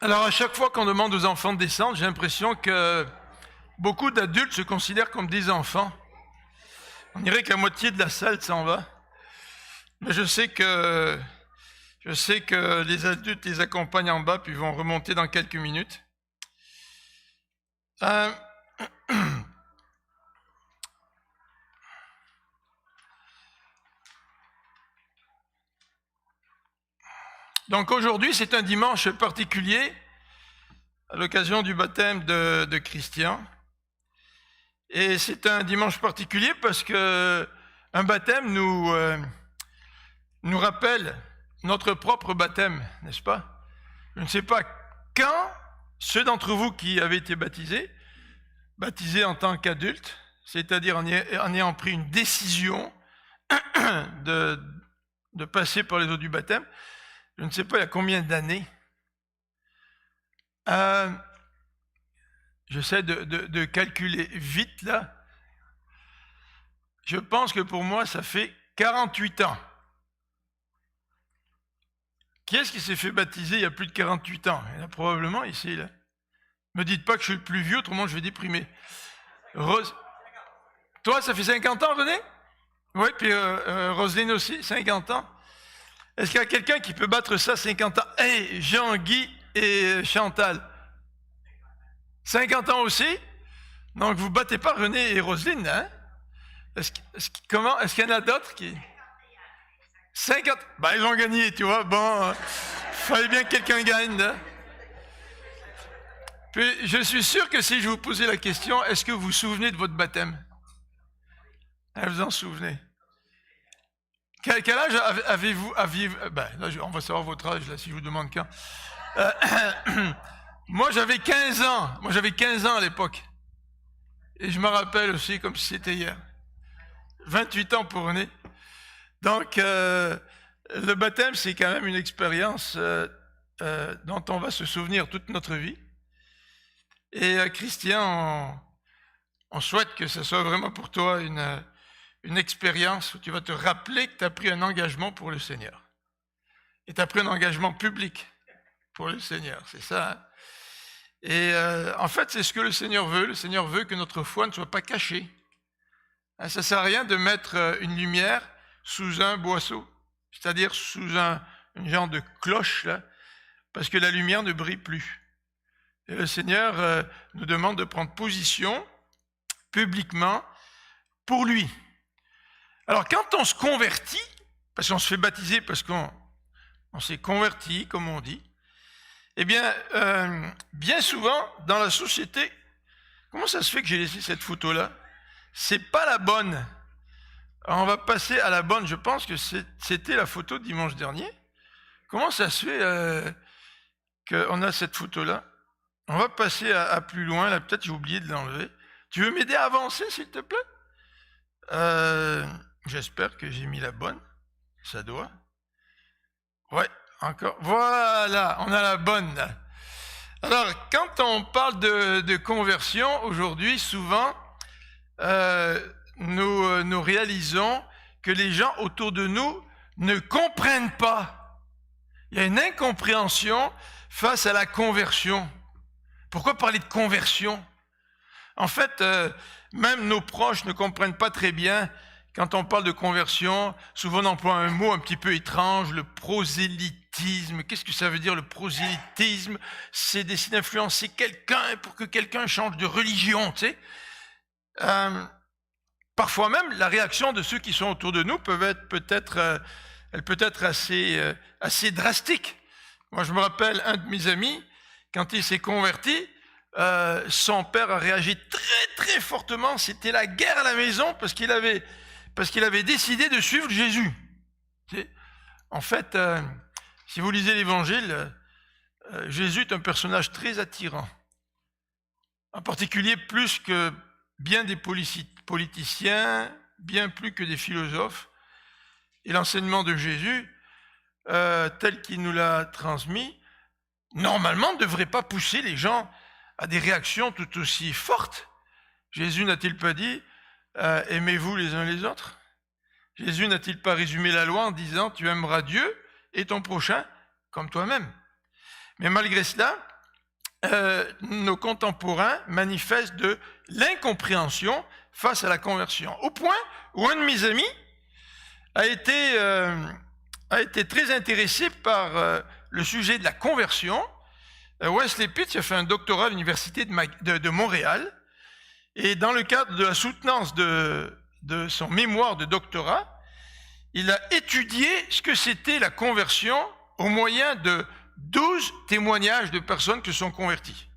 Alors, à chaque fois qu'on demande aux enfants de descendre, j'ai l'impression que beaucoup d'adultes se considèrent comme des enfants. On dirait que la moitié de la salle s'en va. Mais je sais que les adultes les accompagnent en bas, puis ils vont remonter dans quelques minutes. Donc aujourd'hui, c'est un dimanche particulier, à l'occasion du baptême de Christian. Et c'est un dimanche particulier parce que un baptême nous rappelle notre propre baptême, n'est-ce pas? Je ne sais pas quand ceux d'entre vous qui avez été baptisés en tant qu'adultes, c'est-à-dire en ayant pris une décision de passer par les eaux du baptême, je ne sais pas il y a combien d'années. J'essaie de calculer vite là. Je pense que pour moi, ça fait 48 ans. Qui est-ce qui s'est fait baptiser il y a plus de 48 ans? Il y en a probablement ici, là. Ne me dites pas que je suis le plus vieux, autrement je vais déprimer. Rose... Toi, ça fait 50 ans, René? Oui, puis Roselyne aussi, 50 ans. Est-ce qu'il y a quelqu'un qui peut battre ça 50 ans? Hey, Jean-Guy et Chantal. 50 ans aussi? Donc vous battez pas René et Roselyne, hein? Est-ce qu'il y en a d'autres qui... 50? Bah, ils ont gagné, tu vois. Bon, fallait bien que quelqu'un gagne, hein? Puis, je suis sûr que si je vous posais la question, est-ce que vous vous souvenez de votre baptême? Vous en souvenez? Quel âge avez-vous? Ben, là, on va savoir votre âge, là, si je vous demande quand. Moi, j'avais 15 ans. Moi, j'avais 15 ans à l'époque. Et je me rappelle aussi comme si c'était hier. 28 ans pour René. Donc, le baptême, c'est quand même une expérience dont on va se souvenir toute notre vie. Et Christian, on souhaite que ce soit vraiment pour toi une expérience où tu vas te rappeler que tu as pris un engagement pour le Seigneur. Et tu as pris un engagement public pour le Seigneur, c'est ça. Hein? Et en fait, c'est ce que le Seigneur veut. Le Seigneur veut que notre foi ne soit pas cachée. Hein, ça ne sert à rien de mettre une lumière sous un boisseau, c'est-à-dire sous une genre de cloche, là, parce que la lumière ne brille plus. Et le Seigneur nous demande de prendre position publiquement pour lui. Alors, quand on se convertit, parce qu'on se fait baptiser, parce qu'on s'est converti, comme on dit, eh bien, bien souvent, dans la société, comment ça se fait que j'ai laissé cette photo-là? C'est pas la bonne. Alors, on va passer à la bonne. Je pense que c'était la photo de dimanche dernier. Comment ça se fait qu'on a cette photo-là? On va passer à plus loin. Là, peut-être j'ai oublié de l'enlever. Tu veux m'aider à avancer, s'il te plaît? J'espère que j'ai mis la bonne. Ça doit. Ouais, encore. Voilà, on a la bonne. Là. Alors, quand on parle de conversion, aujourd'hui, souvent, nous réalisons que les gens autour de nous ne comprennent pas. Il y a une incompréhension face à la conversion. Pourquoi parler de conversion? En fait, même nos proches ne comprennent pas très bien quand on parle de conversion. Souvent, on emploie un mot un petit peu étrange, le prosélytisme. Qu'est-ce que ça veut dire, le prosélytisme? C'est d'essayer d'influencer quelqu'un pour que quelqu'un change de religion, tu sais. Parfois même, la réaction de ceux qui sont autour de nous peut être assez drastique. Moi, je me rappelle un de mes amis, quand il s'est converti, son père a réagi très très fortement. C'était la guerre à la maison parce qu'il avait décidé de suivre Jésus. En fait, si vous lisez l'Évangile, Jésus est un personnage très attirant. En particulier plus que bien des politiciens, bien plus que des philosophes. Et l'enseignement de Jésus, tel qu'il nous l'a transmis, normalement ne devrait pas pousser les gens à des réactions tout aussi fortes. Jésus n'a-t-il pas dit aimez-vous les uns les autres? Jésus n'a-t-il pas résumé la loi en disant tu aimeras Dieu et ton prochain comme toi-même? Mais malgré cela, nos contemporains manifestent de l'incompréhension face à la conversion. Au point où un de mes amis a été très intéressé par le sujet de la conversion. Wesley Pitts a fait un doctorat à l'université de Montréal, et dans le cadre de la soutenance de son mémoire de doctorat, il a étudié ce que c'était la conversion au moyen de 12 témoignages de personnes qui se sont converties.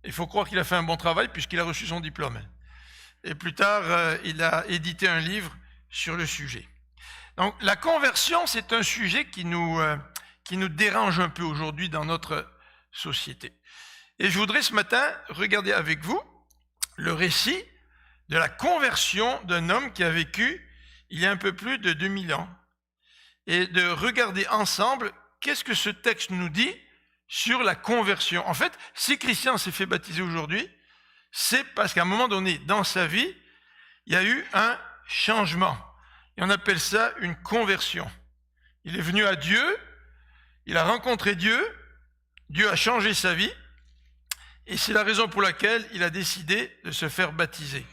Il faut croire qu'il a fait un bon travail puisqu'il a reçu son diplôme. Et plus tard, il a édité un livre sur le sujet. Donc la conversion, c'est un sujet qui nous dérange un peu aujourd'hui dans notre société. Et je voudrais ce matin regarder avec vous le récit de la conversion d'un homme qui a vécu il y a un peu plus de 2000 ans. Et de regarder ensemble qu'est-ce que ce texte nous dit sur la conversion. En fait, si Christian s'est fait baptiser aujourd'hui, c'est parce qu'à un moment donné dans sa vie, il y a eu un changement. Et on appelle ça une conversion. Il est venu à Dieu, il a rencontré Dieu, Dieu a changé sa vie, et c'est la raison pour laquelle il a décidé de se faire baptiser.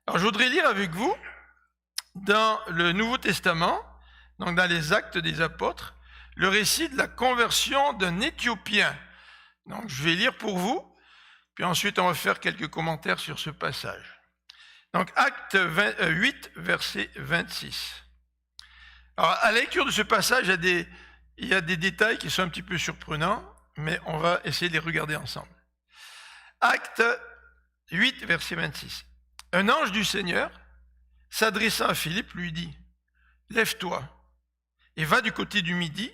Alors je voudrais lire avec vous dans le Nouveau Testament, donc dans les Actes des Apôtres, le récit de la conversion d'un Éthiopien. Donc je vais lire pour vous, puis ensuite on va faire quelques commentaires sur ce passage. Donc Acte 8, verset 26. Alors à la lecture de ce passage, il y a des détails qui sont un petit peu surprenants, mais on va essayer de les regarder ensemble. Acte 8, verset 26. Un ange du Seigneur, s'adressant à Philippe, lui dit « Lève-toi et va du côté du Midi,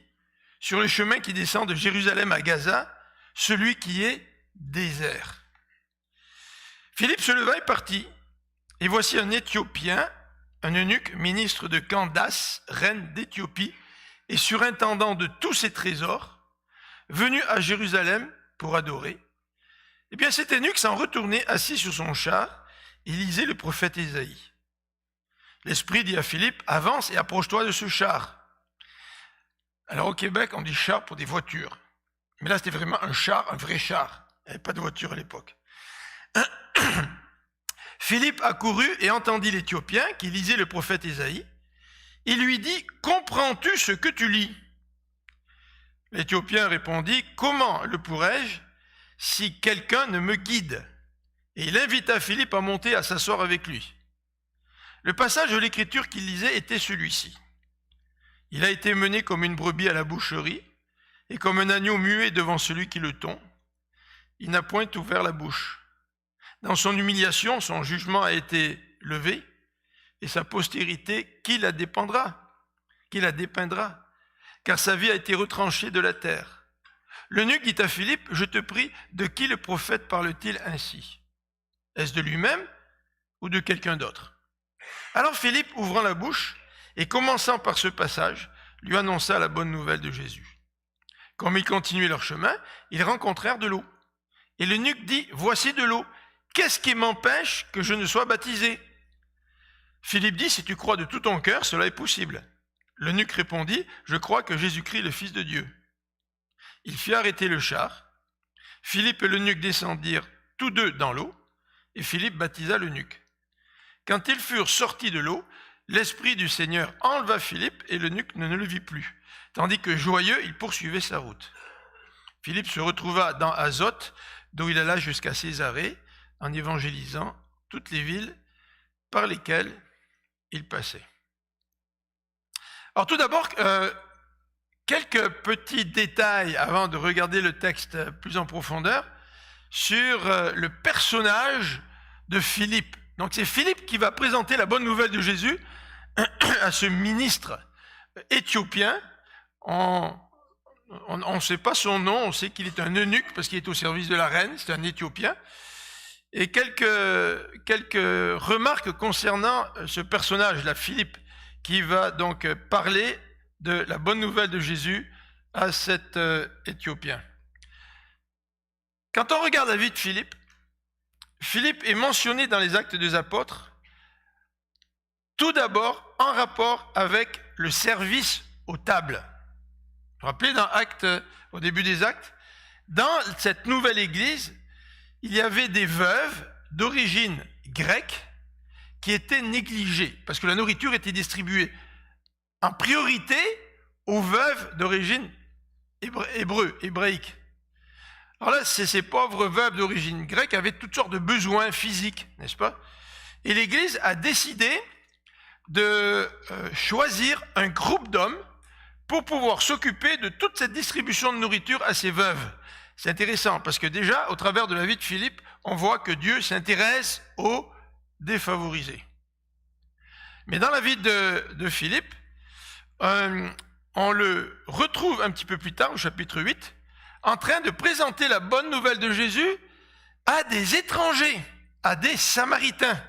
sur le chemin qui descend de Jérusalem à Gaza, celui qui est désert. » Philippe se leva et partit, et voici un Éthiopien, un eunuque, ministre de Candace, reine d'Éthiopie, et surintendant de tous ses trésors, venu à Jérusalem pour adorer. Eh bien cet eunuque s'en retournait assis sur son char, et lisait le prophète Ésaïe. L'Esprit dit à Philippe, avance et approche-toi de ce char. Alors au Québec, on dit char pour des voitures. Mais là, c'était vraiment un char, un vrai char. Il n'y avait pas de voiture à l'époque. Philippe accourut et entendit l'Éthiopien qui lisait le prophète Ésaïe. Il lui dit, comprends-tu ce que tu lis? L'Éthiopien répondit, comment le pourrais-je si quelqu'un ne me guide? Et il invita Philippe à monter à s'asseoir avec lui. Le passage de l'écriture qu'il lisait était celui-ci. Il a été mené comme une brebis à la boucherie, et comme un agneau muet devant celui qui le tond. Il n'a point ouvert la bouche. Dans son humiliation, son jugement a été levé, et sa postérité, qui la dépeindra, car sa vie a été retranchée de la terre. L'eunuque dit à Philippe, je te prie, de qui le prophète parle-t-il ainsi? Est-ce de lui-même ou de quelqu'un d'autre? Alors Philippe, ouvrant la bouche et commençant par ce passage, lui annonça la bonne nouvelle de Jésus. Comme ils continuaient leur chemin, ils rencontrèrent de l'eau. Et l'eunuque dit, voici de l'eau, qu'est-ce qui m'empêche que je ne sois baptisé? Philippe dit, si tu crois de tout ton cœur, cela est possible. L'eunuque répondit, je crois que Jésus-Christ est le Fils de Dieu. Il fit arrêter le char. Philippe et l'eunuque descendirent tous deux dans l'eau, et Philippe baptisa l'eunuque. Quand ils furent sortis de l'eau, l'Esprit du Seigneur enleva Philippe et l'eunuque ne le vit plus, tandis que joyeux, il poursuivait sa route. Philippe se retrouva dans Azote, d'où il alla jusqu'à Césarée, en évangélisant toutes les villes par lesquelles il passait. Alors tout d'abord, quelques petits détails avant de regarder le texte plus en profondeur sur le personnage de Philippe. Donc c'est Philippe qui va présenter la bonne nouvelle de Jésus à ce ministre éthiopien. On ne sait pas son nom, on sait qu'il est un eunuque parce qu'il est au service de la reine, c'est un Éthiopien. Et quelques remarques concernant ce personnage-là, Philippe, qui va donc parler de la bonne nouvelle de Jésus à cet Éthiopien. Quand on regarde la vie de Philippe, Philippe est mentionné dans les Actes des Apôtres, tout d'abord en rapport avec le service aux tables. Vous vous rappelez dans Actes, au début des Actes, Dans cette nouvelle église, il y avait des veuves d'origine grecque qui étaient négligées parce que la nourriture était distribuée en priorité aux veuves d'origine hébraïque. Alors là, ces pauvres veuves d'origine grecque avaient toutes sortes de besoins physiques, n'est-ce pas? Et l'Église a décidé de choisir un groupe d'hommes pour pouvoir s'occuper de toute cette distribution de nourriture à ces veuves. C'est intéressant parce que déjà, au travers de la vie de Philippe, on voit que Dieu s'intéresse aux défavorisés. Mais dans la vie de Philippe, on le retrouve un petit peu plus tard, au chapitre 8, en train de présenter la bonne nouvelle de Jésus à des étrangers, à des Samaritains. Vous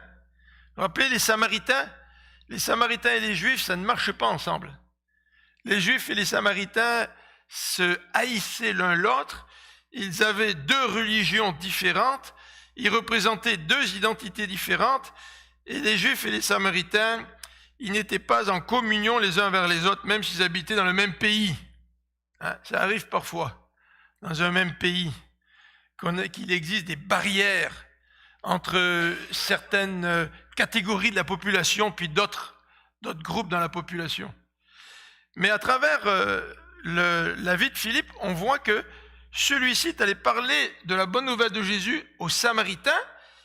vous rappelez les Samaritains? Les Samaritains et les Juifs, ça ne marche pas ensemble. Les Juifs et les Samaritains se haïssaient l'un l'autre. Ils avaient deux religions différentes. Ils représentaient deux identités différentes. Et les Juifs et les Samaritains, ils n'étaient pas en communion les uns vers les autres, même s'ils habitaient dans le même pays. Ça arrive parfois, dans un même pays, qu'il existe des barrières entre certaines catégories de la population puis d'autres groupes dans la population. Mais à travers la vie de Philippe, on voit que celui-ci est allé parler de la bonne nouvelle de Jésus aux Samaritains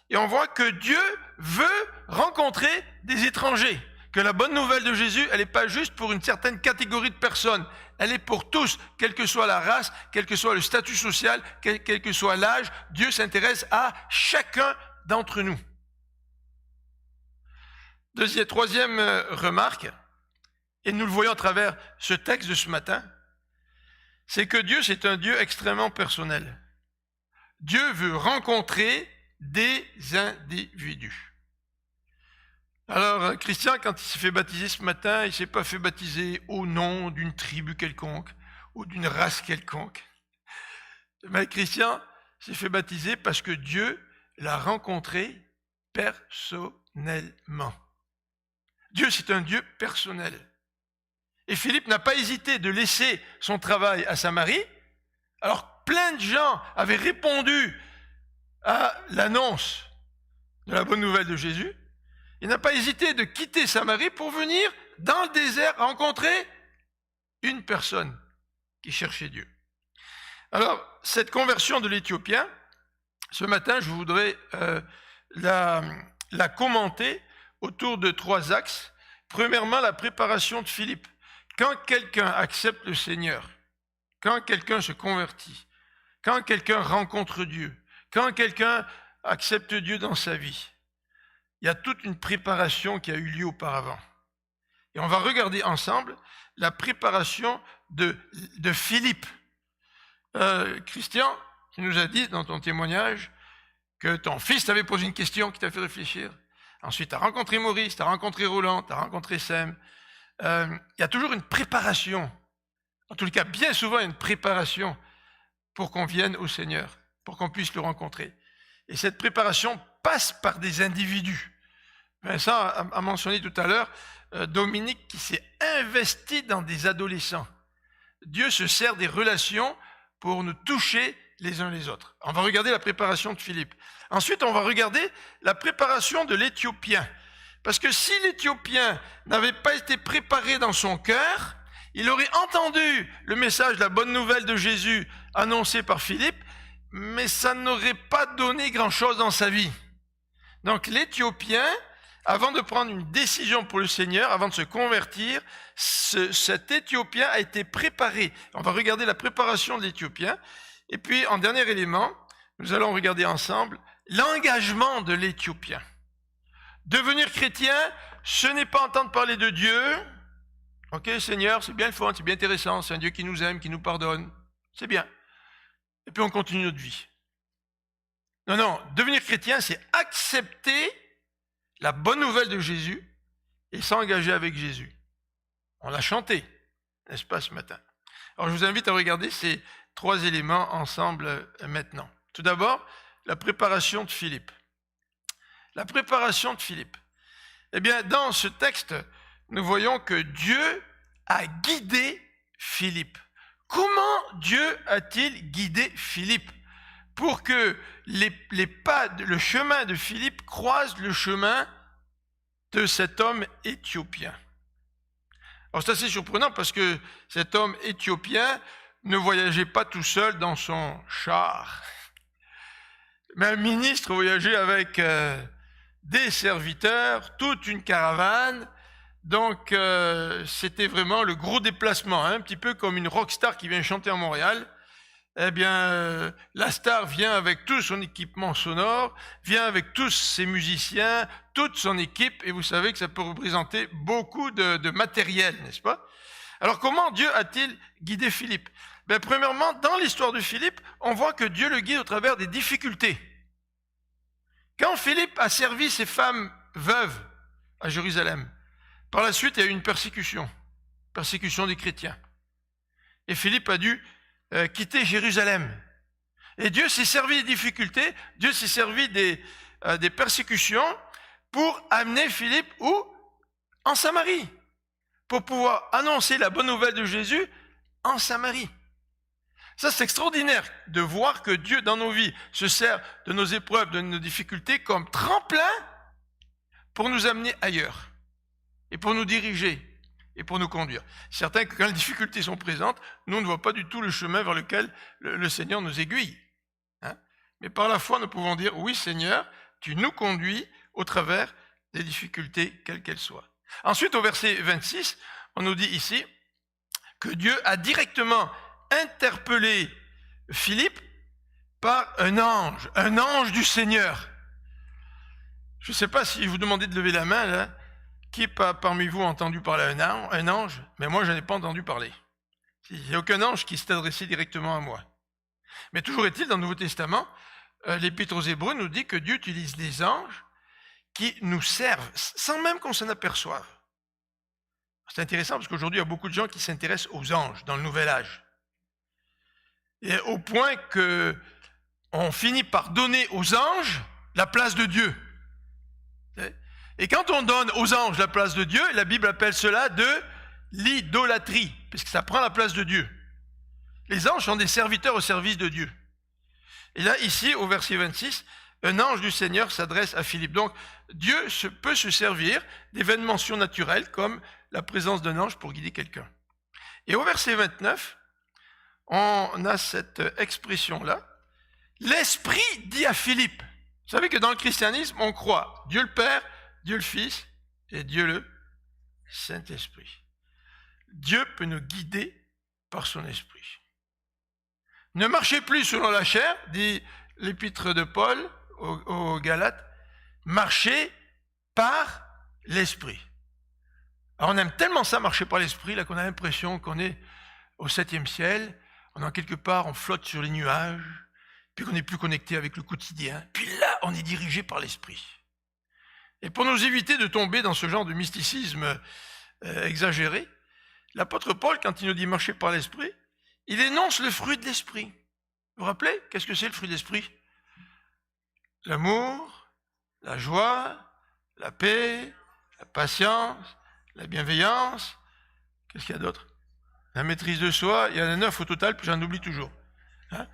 et on voit que Dieu veut rencontrer des étrangers, que la bonne nouvelle de Jésus, elle n'est pas juste pour une certaine catégorie de personnes, elle est pour tous, quelle que soit la race, quel que soit le statut social, quel que soit l'âge, Dieu s'intéresse à chacun d'entre nous. Troisième remarque, et nous le voyons à travers ce texte de ce matin, c'est que Dieu, c'est un Dieu extrêmement personnel. Dieu veut rencontrer des individus. Alors, Christian, quand il s'est fait baptiser ce matin, il ne s'est pas fait baptiser au nom d'une tribu quelconque ou d'une race quelconque. Mais Christian s'est fait baptiser parce que Dieu l'a rencontré personnellement. Dieu, c'est un Dieu personnel. Et Philippe n'a pas hésité de laisser son travail à Samarie. Alors, plein de gens avaient répondu à l'annonce de la bonne nouvelle de Jésus. Il n'a pas hésité de quitter Samarie pour venir dans le désert rencontrer une personne qui cherchait Dieu. Alors, cette conversion de l'Éthiopien, ce matin, je voudrais la commenter autour de 3 axes. Premièrement, la préparation de Philippe. Quand quelqu'un accepte le Seigneur, quand quelqu'un se convertit, quand quelqu'un rencontre Dieu, quand quelqu'un accepte Dieu dans sa vie, il y a toute une préparation qui a eu lieu auparavant. Et on va regarder ensemble la préparation de Philippe. Christian, tu nous as dit dans ton témoignage que ton fils t'avait posé une question qui t'a fait réfléchir. Ensuite, tu as rencontré Maurice, tu as rencontré Roland, tu as rencontré Sam. Il y a toujours une préparation. En tout cas, bien souvent, il y a une préparation pour qu'on vienne au Seigneur, pour qu'on puisse le rencontrer. Et cette préparation passe par des individus. Vincent a mentionné tout à l'heure Dominique qui s'est investi dans des adolescents. Dieu se sert des relations pour nous toucher les uns les autres. On va regarder la préparation de Philippe. Ensuite, on va regarder la préparation de l'Éthiopien. Parce que si l'Éthiopien n'avait pas été préparé dans son cœur, il aurait entendu le message de la bonne nouvelle de Jésus annoncé par Philippe, mais ça n'aurait pas donné grand-chose dans sa vie. Donc l'Éthiopien, avant de prendre une décision pour le Seigneur, avant de se convertir, cet Éthiopien a été préparé. On va regarder la préparation de l'Éthiopien. Et puis, en dernier élément, nous allons regarder ensemble l'engagement de l'Éthiopien. Devenir chrétien, ce n'est pas entendre parler de Dieu. Ok, Seigneur, c'est bien le fun, c'est bien intéressant, c'est un Dieu qui nous aime, qui nous pardonne. C'est bien. Et puis on continue notre vie. Non, devenir chrétien, c'est accepter la bonne nouvelle de Jésus et s'engager avec Jésus. On l'a chanté, n'est-ce pas, ce matin? Alors je vous invite à regarder ces 3 éléments ensemble maintenant. Tout d'abord, la préparation de Philippe. La préparation de Philippe. Eh bien, dans ce texte, nous voyons que Dieu a guidé Philippe. Comment Dieu a-t-il guidé Philippe pour que les pas, le chemin de Philippe croise le chemin de cet homme éthiopien? Alors c'est assez surprenant parce que cet homme éthiopien ne voyageait pas tout seul dans son char. Mais un ministre voyageait avec des serviteurs, toute une caravane. Donc c'était vraiment le gros déplacement, hein, un petit peu comme une rockstar qui vient chanter à Montréal. Eh bien, la star vient avec tout son équipement sonore, vient avec tous ses musiciens, toute son équipe, et vous savez que ça peut représenter beaucoup de matériel, n'est-ce pas? Alors comment Dieu a-t-il guidé Philippe? Ben, premièrement, dans l'histoire de Philippe, on voit que Dieu le guide au travers des difficultés. Quand Philippe a servi ses femmes veuves à Jérusalem, par la suite, il y a eu une persécution des chrétiens. Et Philippe a dû quitter Jérusalem. Et Dieu s'est servi des difficultés, Dieu s'est servi des persécutions pour amener Philippe où? En Samarie, pour pouvoir annoncer la bonne nouvelle de Jésus en Samarie. Ça, c'est extraordinaire de voir que Dieu, dans nos vies, se sert de nos épreuves, de nos difficultés comme tremplin pour nous amener ailleurs et pour nous diriger et pour nous conduire. C'est certain que quand les difficultés sont présentes, nous ne voyons pas du tout le chemin vers lequel le Seigneur nous aiguille. Hein? Mais par la foi, nous pouvons dire, oui Seigneur, tu nous conduis au travers des difficultés, quelles qu'elles soient. Ensuite, au verset 26, on nous dit ici que Dieu a directement interpellé Philippe par un ange du Seigneur. Je ne sais pas si je vous demandais de lever la main, là. Qui parmi vous a entendu parler un ange? Mais moi, je n'en ai pas entendu parler. Il n'y a aucun ange qui s'est adressé directement à moi. Mais toujours est-il, dans le Nouveau Testament, l'Épître aux Hébreux nous dit que Dieu utilise des anges qui nous servent sans même qu'on s'en aperçoive. C'est intéressant parce qu'aujourd'hui, il y a beaucoup de gens qui s'intéressent aux anges dans le Nouvel Âge. Et au point qu'on finit par donner aux anges la place de Dieu. Et quand on donne aux anges la place de Dieu, la Bible appelle cela de l'idolâtrie, puisque ça prend la place de Dieu. Les anges sont des serviteurs au service de Dieu. Et là, ici, au verset 26, un ange du Seigneur s'adresse à Philippe. Donc, Dieu peut se servir d'événements surnaturels comme la présence d'un ange pour guider quelqu'un. Et au verset 29, on a cette expression-là. L'Esprit dit à Philippe. Vous savez que dans le christianisme, on croit Dieu le Père, Dieu le Fils et Dieu le Saint-Esprit. Dieu peut nous guider par son esprit. Ne marchez plus selon la chair, dit l'épître de Paul aux Galates, marchez par l'esprit. Alors on aime tellement ça, marcher par l'esprit, là qu'on a l'impression qu'on est au 7e ciel, on est quelque part, on flotte sur les nuages, puis qu'on n'est plus connecté avec le quotidien. Puis là, on est dirigé par l'esprit. Et pour nous éviter de tomber dans ce genre de mysticisme exagéré, l'apôtre Paul, quand il nous dit marcher par l'esprit, il énonce le fruit de l'esprit. Vous vous rappelez? Qu'est-ce que c'est le fruit de l'esprit? L'amour, la joie, la paix, la patience, la bienveillance. Qu'est-ce qu'il y a d'autre? La maîtrise de soi. Il y en a 9 au total, puis j'en oublie toujours. Hein?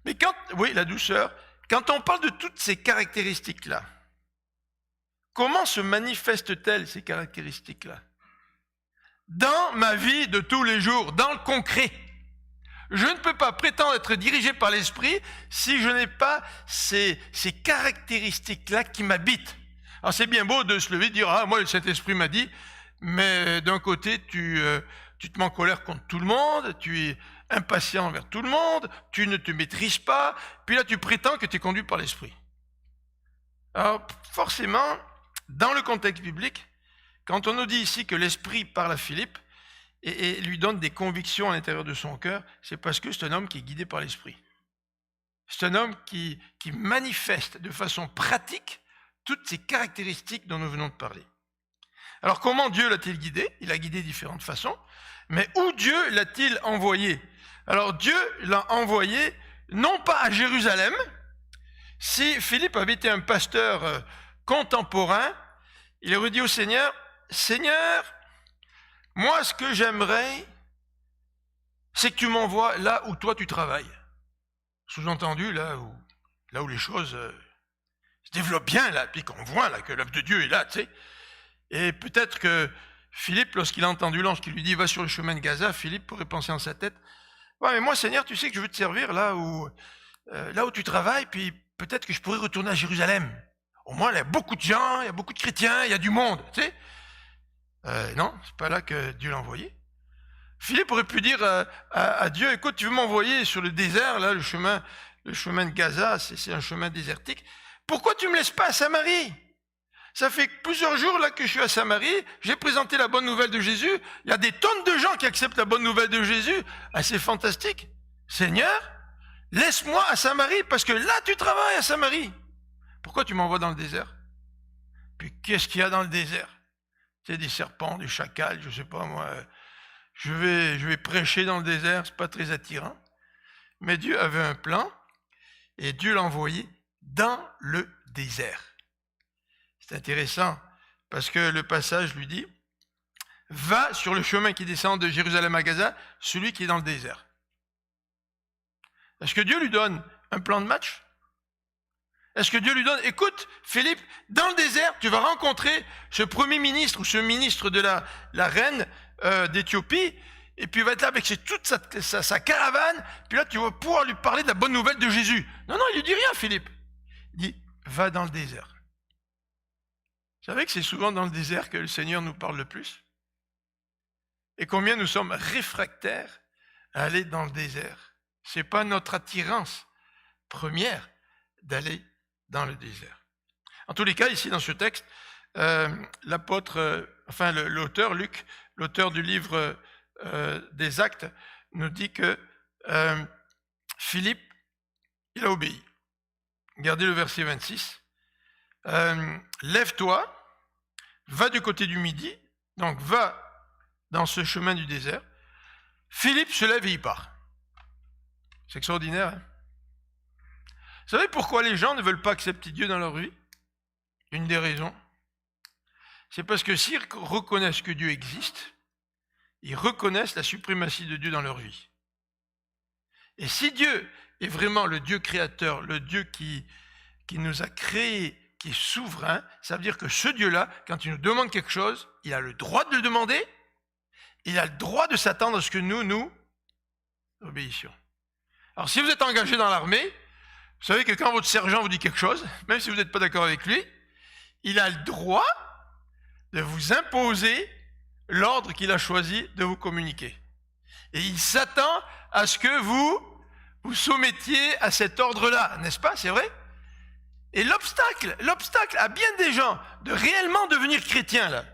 Mais oui, la douceur. Quand on parle de toutes ces caractéristiques-là, comment se manifestent-elles, ces caractéristiques-là? Dans ma vie de tous les jours, dans le concret. Je ne peux pas prétendre être dirigé par l'esprit si je n'ai pas ces caractéristiques-là qui m'habitent. Alors c'est bien beau de se lever et de dire « Ah, moi, le Saint-Esprit m'a dit », mais d'un côté, tu te mets en colère contre tout le monde, tu es impatient envers tout le monde, tu ne te maîtrises pas, puis là, tu prétends que tu es conduit par l'esprit. Alors, forcément, dans le contexte biblique, quand on nous dit ici que l'esprit parle à Philippe et lui donne des convictions à l'intérieur de son cœur, c'est parce que c'est un homme qui est guidé par l'esprit. C'est un homme qui manifeste de façon pratique toutes ces caractéristiques dont nous venons de parler. Alors comment Dieu l'a-t-il guidé? Il a guidé de différentes façons, mais où Dieu l'a-t-il envoyé? Alors Dieu l'a envoyé non pas à Jérusalem. Si Philippe avait été un pasteur contemporain, il aurait dit au Seigneur, « Seigneur, moi ce que j'aimerais, c'est que tu m'envoies là où toi tu travailles. Sous-entendu, là où les choses se développent bien, là, puis qu'on voit là, que l'œuvre de Dieu est là, tu sais. Et peut-être que Philippe, lorsqu'il a entendu l'ange qui lui dit « Va sur le chemin de Gaza », Philippe pourrait penser en sa tête « Ouais, mais moi, Seigneur, tu sais que je veux te servir là où tu travailles, puis peut-être que je pourrais retourner à Jérusalem. Au moins, il y a beaucoup de gens, il y a beaucoup de chrétiens, il y a du monde, tu sais. » Non, c'est pas là que Dieu l'a envoyé. Philippe aurait pu dire à Dieu, écoute, tu veux m'envoyer sur le désert, là, le chemin de Gaza, c'est un chemin désertique. Pourquoi tu me laisses pas à Samarie? Ça fait plusieurs jours là que je suis à Samarie, j'ai présenté la bonne nouvelle de Jésus, il y a des tonnes de gens qui acceptent la bonne nouvelle de Jésus. Ah, c'est fantastique. Seigneur, laisse-moi à Samarie, parce que là, tu travailles à Samarie. Pourquoi tu m'envoies dans le désert? Puis qu'est-ce qu'il y a dans le désert? Tu sais, des serpents, des chacals, je sais pas moi. Je vais prêcher dans le désert, c'est pas très attirant. Mais Dieu avait un plan et Dieu l'a envoyé dans le désert. C'est intéressant parce que le passage lui dit « Va sur le chemin qui descend de Jérusalem à Gaza, celui qui est dans le désert. » Est-ce que Dieu lui donne un plan de match? Est-ce que Dieu lui donne, écoute, Philippe, dans le désert, tu vas rencontrer ce premier ministre ou ce ministre de la reine d'Éthiopie, et puis il va être là avec toute sa caravane, puis là tu vas pouvoir lui parler de la bonne nouvelle de Jésus. Non, il lui dit rien, Philippe. Il dit, va dans le désert. Vous savez que c'est souvent dans le désert que le Seigneur nous parle le plus? Et combien nous sommes réfractaires à aller dans le désert? C'est pas notre attirance première d'aller dans le désert. En tous les cas, ici dans ce texte, l'auteur, Luc, l'auteur du livre des Actes, nous dit que Philippe, il a obéi. Regardez le verset 26. Lève-toi, va du côté du midi, donc va dans ce chemin du désert. Philippe se lève et il part. C'est extraordinaire, hein? Vous savez pourquoi les gens ne veulent pas accepter Dieu dans leur vie? Une des raisons, c'est parce que s'ils reconnaissent que Dieu existe, ils reconnaissent la suprématie de Dieu dans leur vie. Et si Dieu est vraiment le Dieu créateur, le Dieu qui nous a créés, qui est souverain, ça veut dire que ce Dieu-là, quand il nous demande quelque chose, il a le droit de le demander, il a le droit de s'attendre à ce que nous obéissions. Alors si vous êtes engagé dans l'armée, vous savez que quand votre sergent vous dit quelque chose, même si vous n'êtes pas d'accord avec lui, il a le droit de vous imposer l'ordre qu'il a choisi de vous communiquer. Et il s'attend à ce que vous soumettiez à cet ordre-là, n'est-ce pas? C'est vrai? Et l'obstacle à bien des gens de réellement devenir chrétien, là,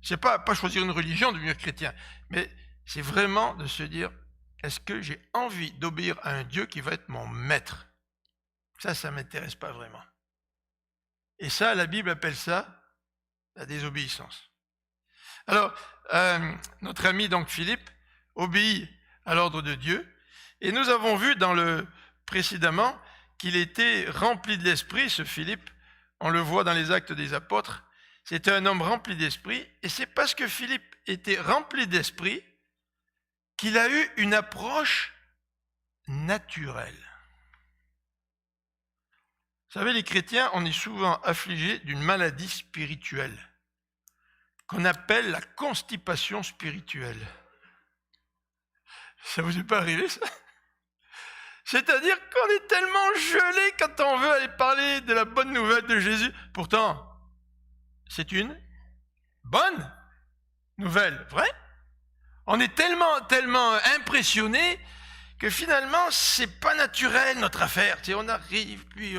c'est pas choisir une religion, devenir chrétien, mais c'est vraiment de se dire, est-ce que j'ai envie d'obéir à un Dieu qui va être mon maître? Ça ne m'intéresse pas vraiment. Et ça, la Bible appelle ça la désobéissance. Alors, notre ami donc Philippe obéit à l'ordre de Dieu, et nous avons vu précédemment qu'il était rempli de l'esprit, ce Philippe, on le voit dans les Actes des Apôtres, c'était un homme rempli d'esprit, et c'est parce que Philippe était rempli d'esprit qu'il a eu une approche naturelle. Vous savez, les chrétiens, on est souvent affligés d'une maladie spirituelle qu'on appelle la constipation spirituelle. Ça vous est pas arrivé, ça? C'est-à-dire qu'on est tellement gelé quand on veut aller parler de la bonne nouvelle de Jésus. Pourtant, c'est une bonne nouvelle, vrai? On est tellement impressionné que finalement, c'est pas naturel notre affaire. Tu sais, on arrive, puis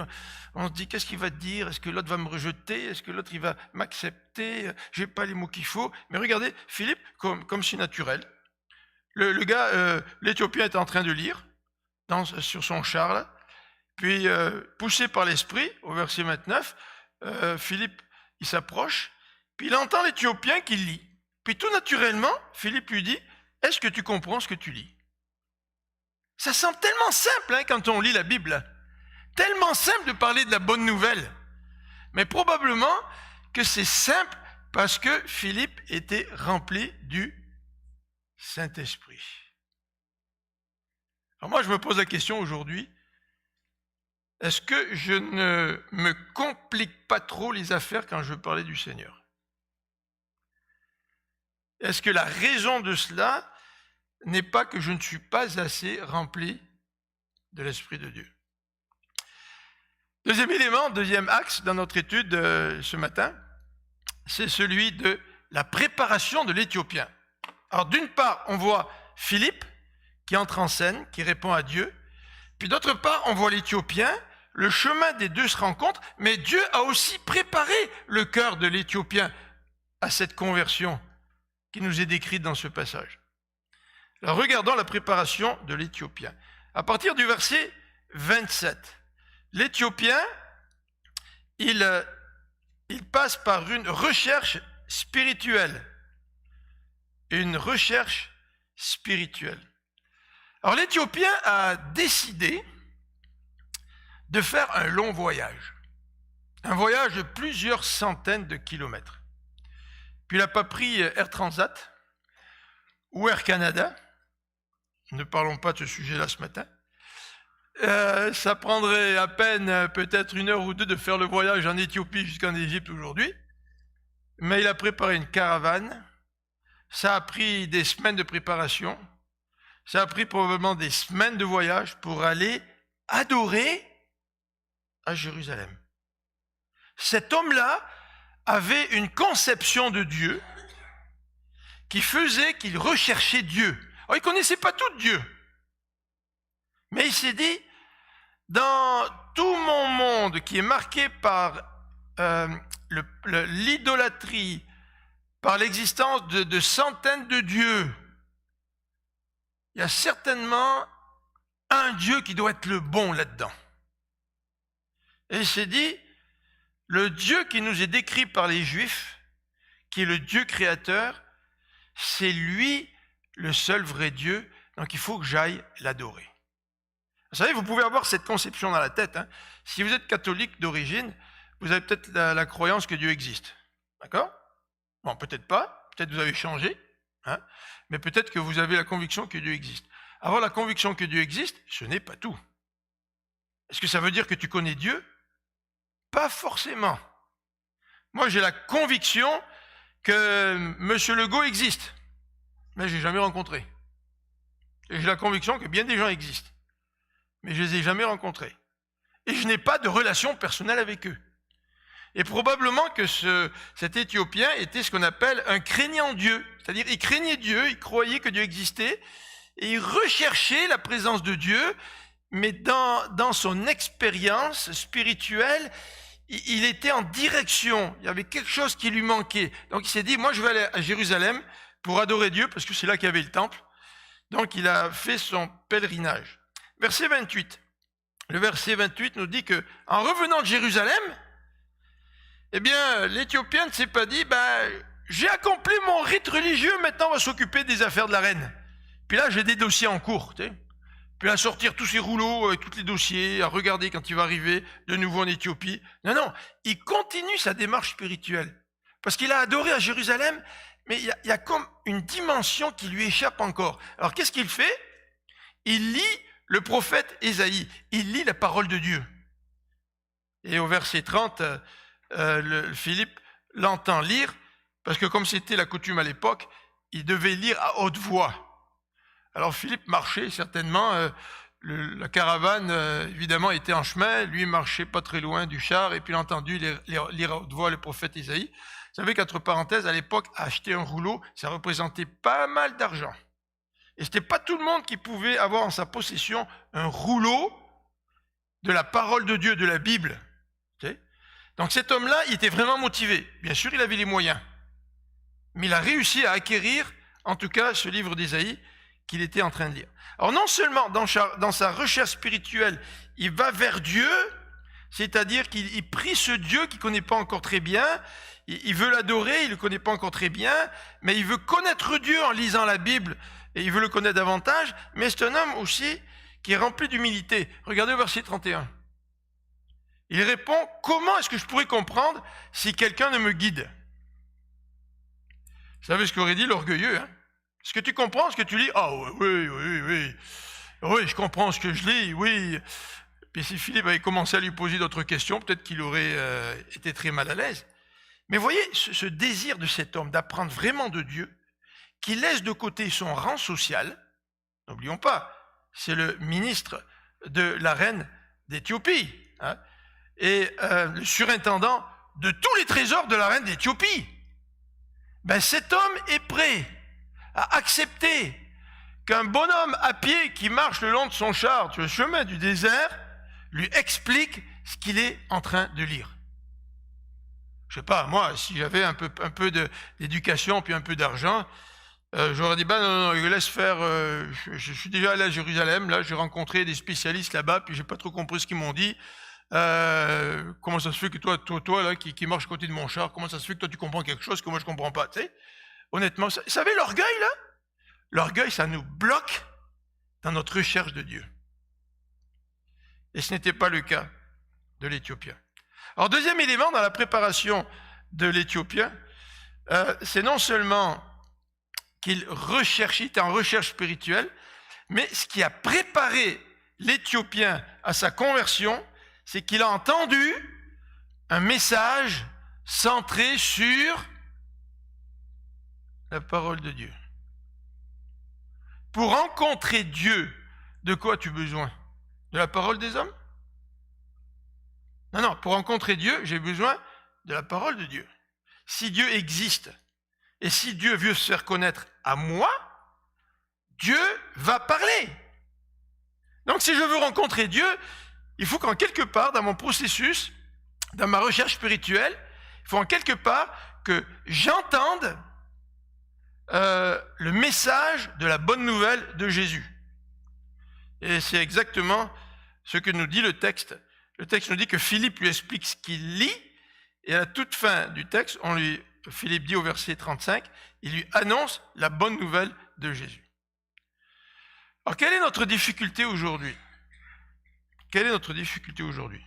on se dit, qu'est-ce qu'il va dire? Est-ce que l'autre va me rejeter? Est-ce que l'autre il va m'accepter? J'ai pas les mots qu'il faut. Mais regardez, Philippe, comme c'est naturel. Le gars, l'Éthiopien est en train de lire sur son char, là. Puis, poussé par l'esprit, au verset 29, Philippe, il s'approche, puis il entend l'Éthiopien qui lit. Puis tout naturellement, Philippe lui dit, est-ce que tu comprends ce que tu lis? Ça semble tellement simple, hein, quand on lit la Bible. Tellement simple de parler de la bonne nouvelle. Mais probablement que c'est simple parce que Philippe était rempli du Saint-Esprit. Alors moi, je me pose la question aujourd'hui, est-ce que je ne me complique pas trop les affaires quand je veux parler du Seigneur? Est-ce que la raison de cela n'est pas que je ne suis pas assez rempli de l'Esprit de Dieu? Deuxième élément, deuxième axe dans notre étude ce matin, c'est celui de la préparation de l'Éthiopien. Alors d'une part, on voit Philippe qui entre en scène, qui répond à Dieu. Puis d'autre part, on voit l'Éthiopien, le chemin des deux se rencontre, mais Dieu a aussi préparé le cœur de l'Éthiopien à cette conversion qui nous est décrite dans ce passage. Alors regardons la préparation de l'Éthiopien. À partir du verset 27, l'Éthiopien, il passe par une recherche spirituelle. Une recherche spirituelle. Alors l'Éthiopien a décidé de faire un long voyage. Un voyage de plusieurs centaines de kilomètres. Puis il n'a pas pris Air Transat ou Air Canada. Ne parlons pas de ce sujet-là ce matin. Ça prendrait à peine peut-être 1 heure ou 2 de faire le voyage en Éthiopie jusqu'en Égypte aujourd'hui. Mais il a préparé une caravane. Ça a pris des semaines de préparation. Ça a pris probablement des semaines de voyage pour aller adorer à Jérusalem. Cet homme-là avait une conception de Dieu qui faisait qu'il recherchait Dieu. Alors, il ne connaissait pas tout Dieu. Mais il s'est dit, dans tout mon monde qui est marqué par l'idolâtrie, par l'existence de centaines de dieux, il y a certainement un Dieu qui doit être le bon là-dedans. Et il s'est dit, le Dieu qui nous est décrit par les Juifs, qui est le Dieu créateur, c'est lui le seul vrai Dieu, donc il faut que j'aille l'adorer. Vous savez, vous pouvez avoir cette conception dans la tête. Hein. Si vous êtes catholique d'origine, vous avez peut-être la croyance que Dieu existe. D'accord? Bon, peut-être pas, peut-être vous avez changé, hein, mais peut-être que vous avez la conviction que Dieu existe. Avoir la conviction que Dieu existe, ce n'est pas tout. Est-ce que ça veut dire que tu connais Dieu? Pas forcément. Moi, j'ai la conviction que M. Legault existe, mais je ne l'ai jamais rencontré. Et j'ai la conviction que bien des gens existent, mais je ne les ai jamais rencontrés. Et je n'ai pas de relation personnelle avec eux. Et probablement que cet Éthiopien était ce qu'on appelle un craignant Dieu. C'est-à-dire, il craignait Dieu, il croyait que Dieu existait, et il recherchait la présence de Dieu, mais dans son expérience spirituelle, il était en direction. Il y avait quelque chose qui lui manquait. Donc il s'est dit, moi je vais aller à Jérusalem pour adorer Dieu, parce que c'est là qu'il y avait le temple. Donc il a fait son pèlerinage. Verset 28. Le verset 28 nous dit que en revenant de Jérusalem, eh bien, l'Éthiopien ne s'est pas dit, j'ai accompli mon rite religieux, maintenant on va s'occuper des affaires de la reine. Puis là, j'ai des dossiers en cours, tu sais. Puis à sortir tous ses rouleaux avec tous les dossiers, à regarder quand il va arriver de nouveau en Éthiopie. Non, il continue sa démarche spirituelle. Parce qu'il a adoré à Jérusalem, mais il y a comme une dimension qui lui échappe encore. Alors qu'est-ce qu'il fait? Il lit le prophète Ésaïe, il lit la parole de Dieu. Et au verset 30, Philippe l'entend lire, parce que comme c'était la coutume à l'époque, il devait lire à haute voix. Alors Philippe marchait certainement, la caravane évidemment était en chemin, lui marchait pas très loin du char, et puis il a entendu lire à haute voix le prophète Ésaïe. Vous savez qu'entre parenthèses, à l'époque, acheter un rouleau, ça représentait pas mal d'argent. Et c'était pas tout le monde qui pouvait avoir en sa possession un rouleau de la parole de Dieu, de la Bible. Okay? Donc cet homme-là, il était vraiment motivé. Bien sûr, il avait les moyens. Mais il a réussi à acquérir, en tout cas, ce livre d'Ésaïe qu'il était en train de lire. Alors non seulement dans sa recherche spirituelle, il va vers Dieu, c'est-à-dire qu'il prie ce Dieu qu'il ne connaît pas encore très bien, il veut l'adorer, il ne le connaît pas encore très bien, mais il veut connaître Dieu en lisant la Bible, et il veut le connaître davantage, mais c'est un homme aussi qui est rempli d'humilité. Regardez au verset 31. Il répond, comment est-ce que je pourrais comprendre si quelqu'un ne me guide? Vous savez ce qu'aurait dit l'orgueilleux, hein? Est-ce que tu comprends ce que tu lis? Ah oui. Oui, je comprends ce que je lis, oui. Puis si Philippe avait commencé à lui poser d'autres questions, peut-être qu'il aurait été très mal à l'aise. Mais voyez, ce désir de cet homme d'apprendre vraiment de Dieu, qui laisse de côté son rang social, n'oublions pas, c'est le ministre de la reine d'Éthiopie, hein, et le surintendant de tous les trésors de la reine d'Éthiopie. Ben, cet homme est prêt à accepter qu'un bonhomme à pied qui marche le long de son char sur le chemin du désert lui explique ce qu'il est en train de lire. Je sais pas, moi, si j'avais un peu d'éducation puis un peu d'argent, j'aurais dit, non, laisse faire, je suis déjà allé à Jérusalem, là, j'ai rencontré des spécialistes là-bas, puis j'ai pas trop compris ce qu'ils m'ont dit. Comment ça se fait que toi là, qui marche à côté de mon char, comment ça se fait que toi tu comprends quelque chose que moi je comprends pas, tu sais? Honnêtement, vous savez, l'orgueil, là? L'orgueil, ça nous bloque dans notre recherche de Dieu. Et ce n'était pas le cas de l'Éthiopien. Alors, deuxième élément dans la préparation de l'Éthiopien, c'est non seulement qu'il était en recherche spirituelle, mais ce qui a préparé l'Éthiopien à sa conversion, c'est qu'il a entendu un message centré sur la parole de Dieu. Pour rencontrer Dieu, de quoi as-tu besoin? De la parole des hommes? Non, pour rencontrer Dieu, j'ai besoin de la parole de Dieu. Si Dieu existe, et si Dieu veut se faire connaître à moi, Dieu va parler. Donc si je veux rencontrer Dieu, il faut qu'en quelque part, dans mon processus, dans ma recherche spirituelle, il faut en quelque part que j'entende le message de la bonne nouvelle de Jésus. Et c'est exactement ce que nous dit le texte. Le texte nous dit que Philippe lui explique ce qu'il lit, et à la toute fin du texte, Philippe dit au verset 35, il lui annonce la bonne nouvelle de Jésus. Alors, quelle est notre difficulté aujourd'hui? Quelle est notre difficulté aujourd'hui?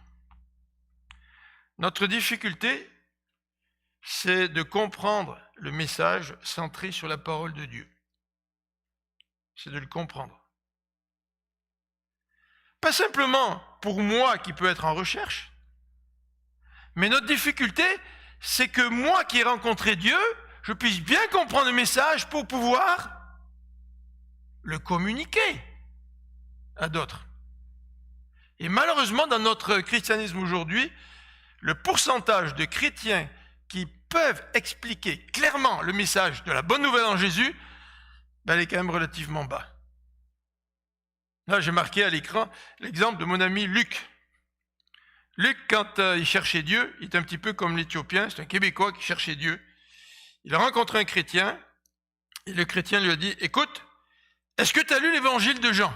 Notre difficulté, c'est de comprendre le message centré sur la parole de Dieu. C'est de le comprendre. Pas simplement pour moi qui peux être en recherche, mais notre difficulté, c'est que moi qui ai rencontré Dieu, je puisse bien comprendre le message pour pouvoir le communiquer à d'autres. Et malheureusement, dans notre christianisme aujourd'hui, le pourcentage de chrétiens qui peuvent expliquer clairement le message de la bonne nouvelle en Jésus, il est quand même relativement bas. Là, j'ai marqué à l'écran l'exemple de mon ami Luc. Luc, quand il cherchait Dieu, il est un petit peu comme l'Éthiopien, c'est un Québécois qui cherchait Dieu. Il a rencontré un chrétien, et le chrétien lui a dit, écoute, est-ce que tu as lu l'évangile de Jean?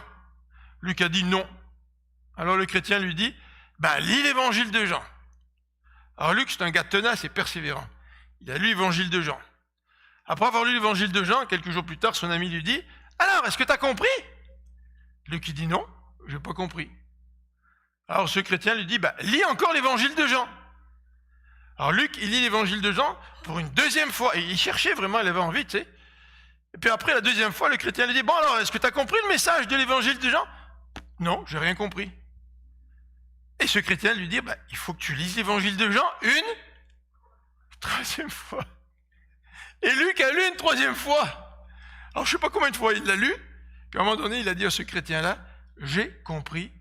Luc a dit non. Alors le chrétien lui dit, lis l'évangile de Jean. Alors Luc, c'est un gars tenace et persévérant. Il a lu l'évangile de Jean. Après avoir lu l'évangile de Jean, quelques jours plus tard, son ami lui dit, alors, est-ce que tu as compris? Luc, il dit non, je n'ai pas compris. Alors ce chrétien lui dit, lis encore l'évangile de Jean. Alors Luc, il lit l'évangile de Jean pour une deuxième fois. Et il cherchait vraiment, il avait envie, tu sais. Et puis après, la deuxième fois, le chrétien lui dit, bon alors, est-ce que tu as compris le message de l'évangile de Jean? Non, j'ai rien compris. Et ce chrétien lui dit, il faut que tu lises l'évangile de Jean une troisième fois. Et Luc a lu une troisième fois. Alors je ne sais pas combien de fois il l'a lu, puis à un moment donné, il a dit à ce chrétien-là, j'ai compris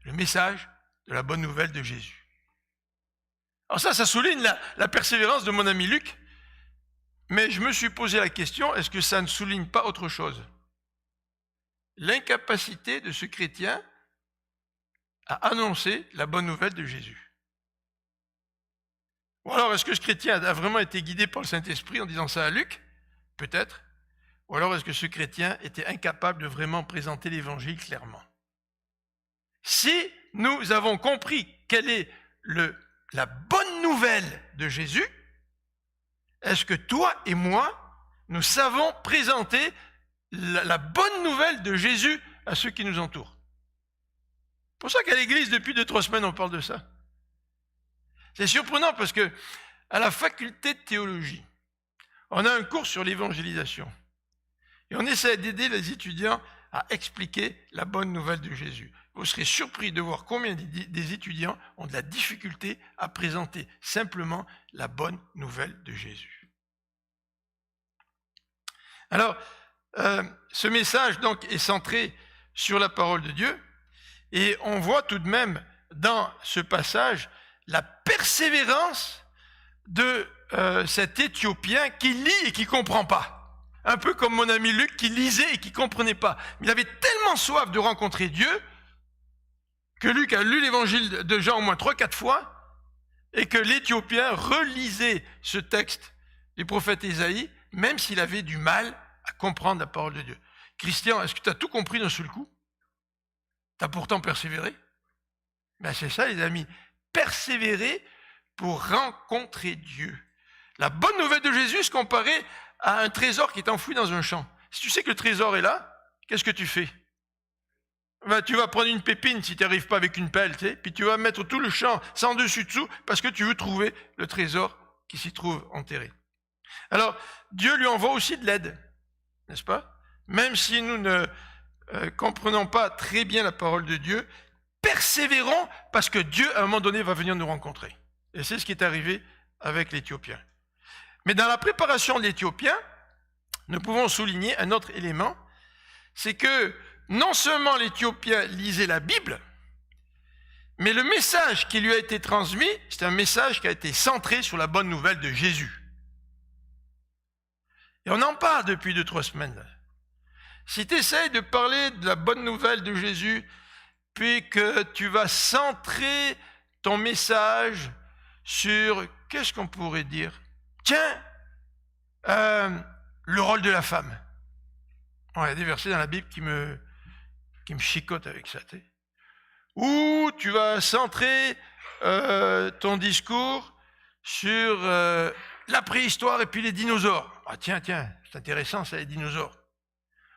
le message de la bonne nouvelle de Jésus. Alors ça souligne la persévérance de mon ami Luc, mais je me suis posé la question, est-ce que ça ne souligne pas autre chose? L'incapacité de ce chrétien à annoncer la bonne nouvelle de Jésus. Ou alors, est-ce que ce chrétien a vraiment été guidé par le Saint-Esprit en disant ça à Luc? Peut-être. Ou alors, est-ce que ce chrétien était incapable de vraiment présenter l'Évangile clairement? Si nous avons compris quelle est la bonne nouvelle de Jésus, est-ce que toi et moi, nous savons présenter la bonne nouvelle de Jésus à ceux qui nous entourent? C'est pour ça qu'à l'église, depuis 2-3 semaines, on parle de ça. C'est surprenant parce que à la faculté de théologie, on a un cours sur l'évangélisation. Et on essaie d'aider les étudiants à expliquer la bonne nouvelle de Jésus. Vous serez surpris de voir combien des étudiants ont de la difficulté à présenter simplement la bonne nouvelle de Jésus. Alors, ce message donc est centré sur la parole de Dieu et on voit tout de même dans ce passage la persévérance de cet Éthiopien qui lit et qui ne comprend pas. Un peu comme mon ami Luc qui lisait et qui ne comprenait pas. Il avait tellement soif de rencontrer Dieu que Luc a lu l'évangile de Jean au moins 3-4 fois et que l'Éthiopien relisait ce texte du prophète Ésaïe, même s'il avait du mal à comprendre la parole de Dieu. Christian, est-ce que tu as tout compris d'un seul coup? Tu as pourtant persévéré? Ben c'est ça les amis, persévérer pour rencontrer Dieu. La bonne nouvelle de Jésus se comparait à un trésor qui est enfoui dans un champ. Si tu sais que le trésor est là, qu'est-ce que tu fais? Ben, tu vas prendre une pépine si tu n'arrives pas avec une pelle, tu sais, puis tu vas mettre tout le champ sans dessus-dessous parce que tu veux trouver le trésor qui s'y trouve enterré. Alors, Dieu lui envoie aussi de l'aide, n'est-ce pas? Même si nous ne comprenons pas très bien la parole de Dieu, persévérons parce que Dieu, à un moment donné, va venir nous rencontrer. Et c'est ce qui est arrivé avec l'Éthiopien. Mais dans la préparation de l'Éthiopien, nous pouvons souligner un autre élément, c'est que non seulement l'Éthiopien lisait la Bible, mais le message qui lui a été transmis, c'est un message qui a été centré sur la bonne nouvelle de Jésus. Et on en parle depuis 2-3 semaines. Si tu essayes de parler de la bonne nouvelle de Jésus, puis que tu vas centrer ton message sur, qu'est-ce qu'on pourrait dire? Tiens, le rôle de la femme. Il y a des versets dans la Bible qui me chicotent avec ça. Tu sais. Ou tu vas centrer ton discours sur la préhistoire et puis les dinosaures. Ah tiens, c'est intéressant ça, les dinosaures.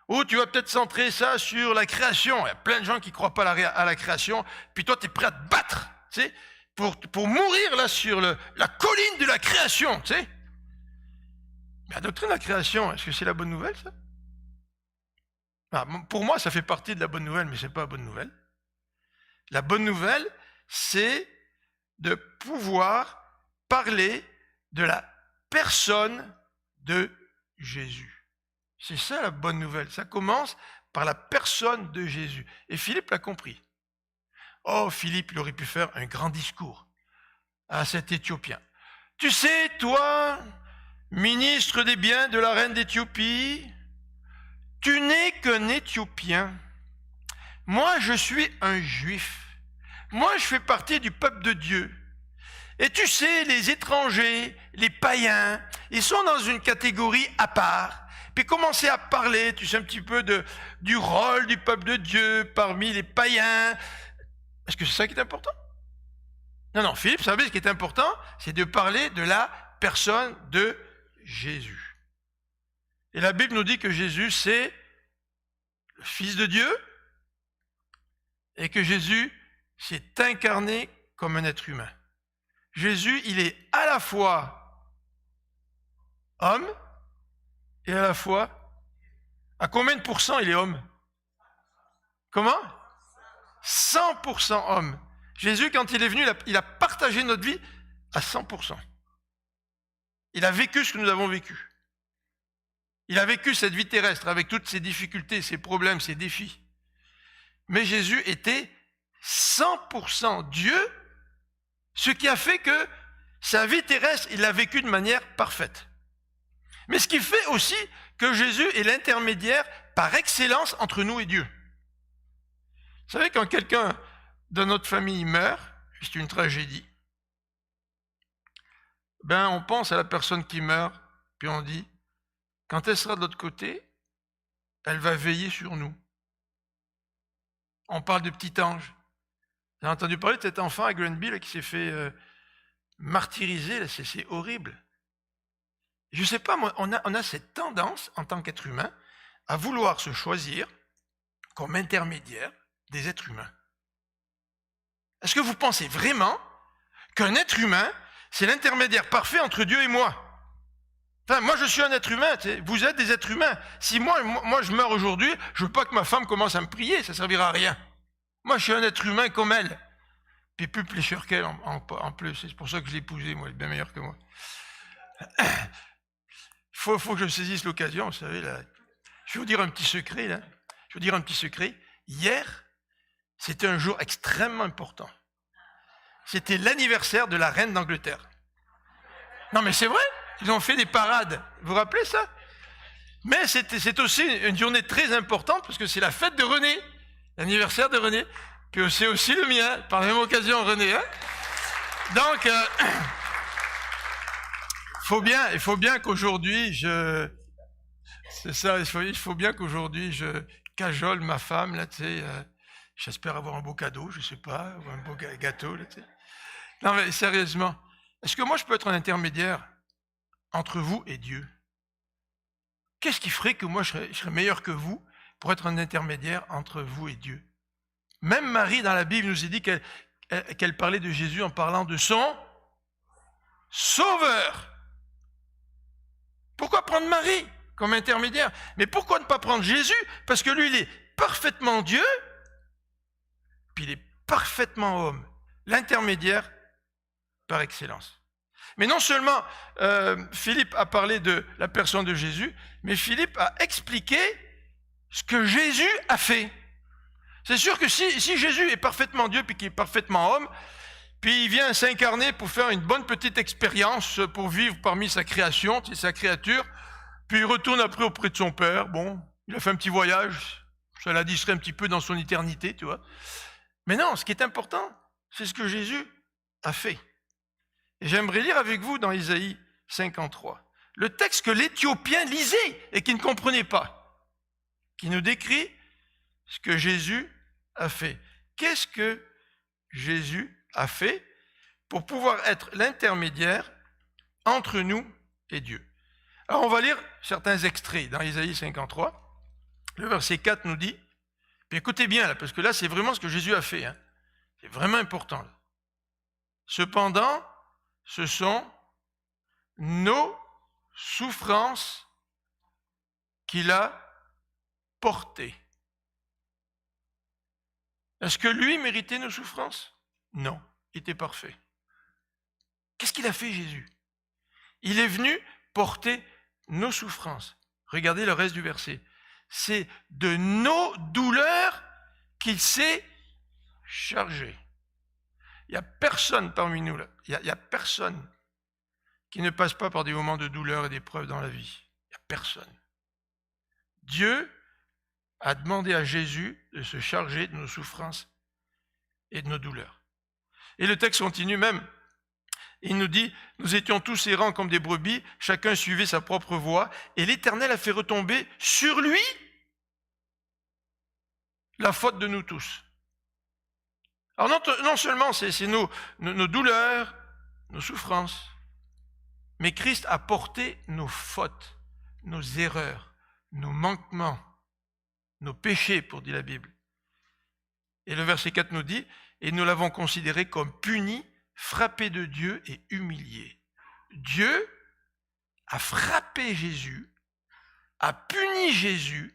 Ou tu vas peut-être centrer ça sur la création. Il y a plein de gens qui ne croient pas à la création, puis toi tu es prêt à te battre, tu sais, pour mourir là sur la colline de la création, tu sais. Mais la doctrine de la création, est-ce que c'est la bonne nouvelle, ça? Pour moi, ça fait partie de la bonne nouvelle, mais ce n'est pas la bonne nouvelle. La bonne nouvelle, c'est de pouvoir parler de la personne de Jésus. C'est ça la bonne nouvelle. Ça commence par la personne de Jésus. Et Philippe l'a compris. Oh, Philippe, il aurait pu faire un grand discours à cet Éthiopien. Tu sais, toi, ministre des biens de la reine d'Éthiopie, tu n'es qu'un Éthiopien. Moi, je suis un Juif. Moi, je fais partie du peuple de Dieu. Et tu sais, les étrangers, les païens, ils sont dans une catégorie à part. Puis commencer à parler, tu sais, un petit peu du rôle du peuple de Dieu parmi les païens. Est-ce que c'est ça qui est important? Non, Philippe, vous savez, ce qui est important, c'est de parler de la personne de Jésus. Et la Bible nous dit que Jésus, c'est le Fils de Dieu et que Jésus s'est incarné comme un être humain. Jésus, il est à la fois homme et à la fois, à combien de pourcents il est homme? Comment? 100% homme. Jésus, quand il est venu, il a partagé notre vie à 100%. Il a vécu ce que nous avons vécu. Il a vécu cette vie terrestre avec toutes ses difficultés, ses problèmes, ses défis. Mais Jésus était 100% Dieu, ce qui a fait que sa vie terrestre, il l'a vécue de manière parfaite. Mais ce qui fait aussi que Jésus est l'intermédiaire par excellence entre nous et Dieu. Vous savez, quand quelqu'un de notre famille meurt, c'est une tragédie, on pense à la personne qui meurt, puis on dit, quand elle sera de l'autre côté, elle va veiller sur nous. On parle de petit ange. Vous avez entendu parler de cet enfant à Granby là, qui s'est fait martyriser, là, c'est horrible. Je ne sais pas, moi, on a cette tendance, en tant qu'être humain, à vouloir se choisir comme intermédiaire des êtres humains. Est-ce que vous pensez vraiment qu'un être humain, c'est l'intermédiaire parfait entre Dieu et moi? Enfin, moi, je suis un être humain, tu sais. Vous êtes des êtres humains. Si moi, je meurs aujourd'hui, je veux pas que ma femme commence à me prier, ça servira à rien. Moi, je suis un être humain comme elle. Puis plus plécheur qu'elle en plus. C'est pour ça que je l'ai épousée, moi, elle est bien meilleure que moi. Faut que je saisisse l'occasion, vous savez, là. Je vais vous dire un petit secret, là. Je vais vous dire un petit secret. Hier, c'était un jour extrêmement important. C'était l'anniversaire de la reine d'Angleterre. Non, mais c'est vrai, ils ont fait des parades. Vous vous rappelez ça? Mais c'est aussi une journée très importante parce que c'est la fête de René, l'anniversaire de René. Puis c'est aussi le mien, par la même occasion, René. Hein? Donc, il faut bien qu'aujourd'hui, c'est ça, il faut bien qu'aujourd'hui, je cajole ma femme, là, tu sais. J'espère avoir un beau cadeau, je sais pas, ou un beau gâteau, là, tu sais. Non, mais sérieusement, est-ce que moi, je peux être un intermédiaire entre vous et Dieu? Qu'est-ce qui ferait que moi, je serais meilleur que vous pour être un intermédiaire entre vous et Dieu? Même Marie, dans la Bible, nous a dit qu'elle parlait de Jésus en parlant de son Sauveur. Pourquoi prendre Marie comme intermédiaire? Mais pourquoi ne pas prendre Jésus? Parce que lui, il est parfaitement Dieu, puis il est parfaitement homme. L'intermédiaire par excellence. Mais non seulement Philippe a parlé de la personne de Jésus, mais Philippe a expliqué ce que Jésus a fait. C'est sûr que si Jésus est parfaitement Dieu puis qu'il est parfaitement homme, puis il vient s'incarner pour faire une bonne petite expérience, pour vivre parmi sa création, sa créature, puis il retourne après auprès de son Père, bon, il a fait un petit voyage, ça l'a distrait un petit peu dans son éternité, tu vois. Mais non, ce qui est important, c'est ce que Jésus a fait. Et j'aimerais lire avec vous dans Isaïe 53, le texte que l'Éthiopien lisait et qui ne comprenait pas, qui nous décrit ce que Jésus a fait. Qu'est-ce que Jésus a fait pour pouvoir être l'intermédiaire entre nous et Dieu? Alors on va lire certains extraits dans Isaïe 53. Le verset 4 nous dit, puis écoutez bien là, parce que là c'est vraiment ce que Jésus a fait, hein. C'est vraiment important là. Cependant, ce sont nos souffrances qu'il a portées. Est-ce que lui méritait nos souffrances? Non, il était parfait. Qu'est-ce qu'il a fait, Jésus? Il est venu porter nos souffrances. Regardez le reste du verset. C'est de nos douleurs qu'il s'est chargé. Il n'y a personne parmi nous, là. Il n'y a personne qui ne passe pas par des moments de douleur et d'épreuve dans la vie. Il n'y a personne. Dieu a demandé à Jésus de se charger de nos souffrances et de nos douleurs. Et le texte continue même. Il nous dit, nous étions tous errants comme des brebis, chacun suivait sa propre voie, et l'Éternel a fait retomber sur lui la faute de nous tous. Alors non seulement c'est nos douleurs, nos souffrances, mais Christ a porté nos fautes, nos erreurs, nos manquements, nos péchés, pour dire la Bible. Et le verset 4 nous dit, et nous l'avons considéré comme puni, frappé de Dieu et humilié. Dieu a frappé Jésus, a puni Jésus,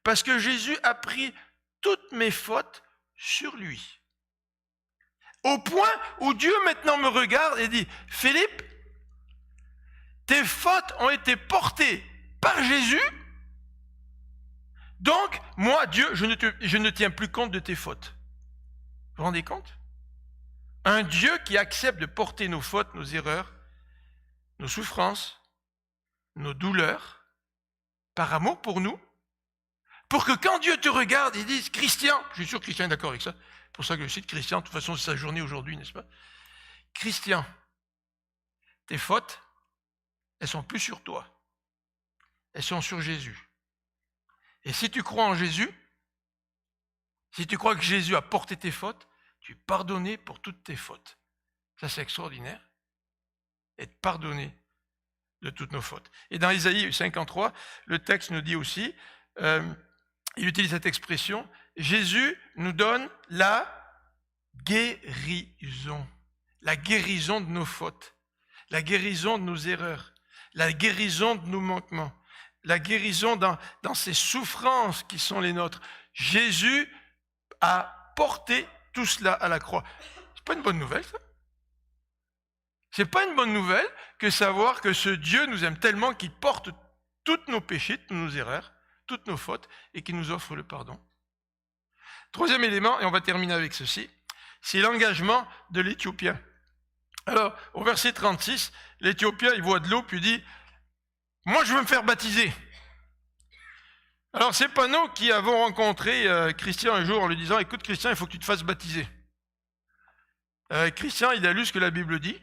parce que Jésus a pris toutes mes fautes sur lui. Au point où Dieu maintenant me regarde et dit, Philippe, tes fautes ont été portées par Jésus, donc moi, Dieu, je ne tiens plus compte de tes fautes. Vous vous rendez compte? Un Dieu qui accepte de porter nos fautes, nos erreurs, nos souffrances, nos douleurs, par amour pour nous, pour que quand Dieu te regarde, il dise, Christian, je suis sûr que Christian est d'accord avec ça, c'est pour ça que je cite Christian, de toute façon c'est sa journée aujourd'hui, n'est-ce pas? Christian, tes fautes, elles sont plus sur toi, elles sont sur Jésus. Et si tu crois en Jésus, si tu crois que Jésus a porté tes fautes, tu es pardonné pour toutes tes fautes. Ça, c'est extraordinaire. Être pardonné de toutes nos fautes. Et dans Isaïe 53, le texte nous dit aussi, il utilise cette expression, Jésus nous donne la guérison de nos fautes, la guérison de nos erreurs, la guérison de nos manquements, la guérison dans ces souffrances qui sont les nôtres. Jésus a porté tout cela à la croix. C'est pas une bonne nouvelle, ça? C'est pas une bonne nouvelle que savoir que ce Dieu nous aime tellement qu'il porte tous nos péchés, toutes nos erreurs, toutes nos fautes, et qu'il nous offre le pardon. Troisième élément, et on va terminer avec ceci, c'est l'engagement de l'Éthiopien. Alors, au verset 36, l'Éthiopien, il voit de l'eau, puis il dit « Moi, je veux me faire baptiser ». Alors, c'est pas nous qui avons rencontré Christian un jour en lui disant « Écoute, Christian, il faut que tu te fasses baptiser ». Christian, il a lu ce que la Bible dit,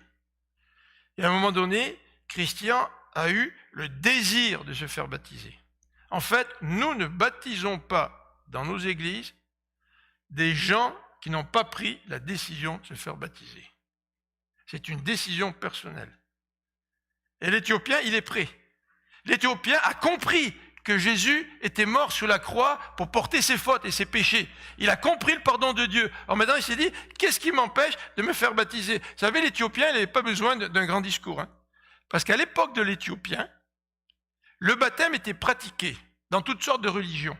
et à un moment donné, Christian a eu le désir de se faire baptiser. En fait, nous ne baptisons pas dans nos églises des gens qui n'ont pas pris la décision de se faire baptiser. C'est une décision personnelle. Et l'Éthiopien, il est prêt. L'Éthiopien a compris que Jésus était mort sur la croix pour porter ses fautes et ses péchés. Il a compris le pardon de Dieu. Alors maintenant, il s'est dit, qu'est-ce qui m'empêche de me faire baptiser? Vous savez, l'Éthiopien, il n'avait pas besoin d'un grand discours. Parce qu'à l'époque de l'Éthiopien, le baptême était pratiqué dans toutes sortes de religions.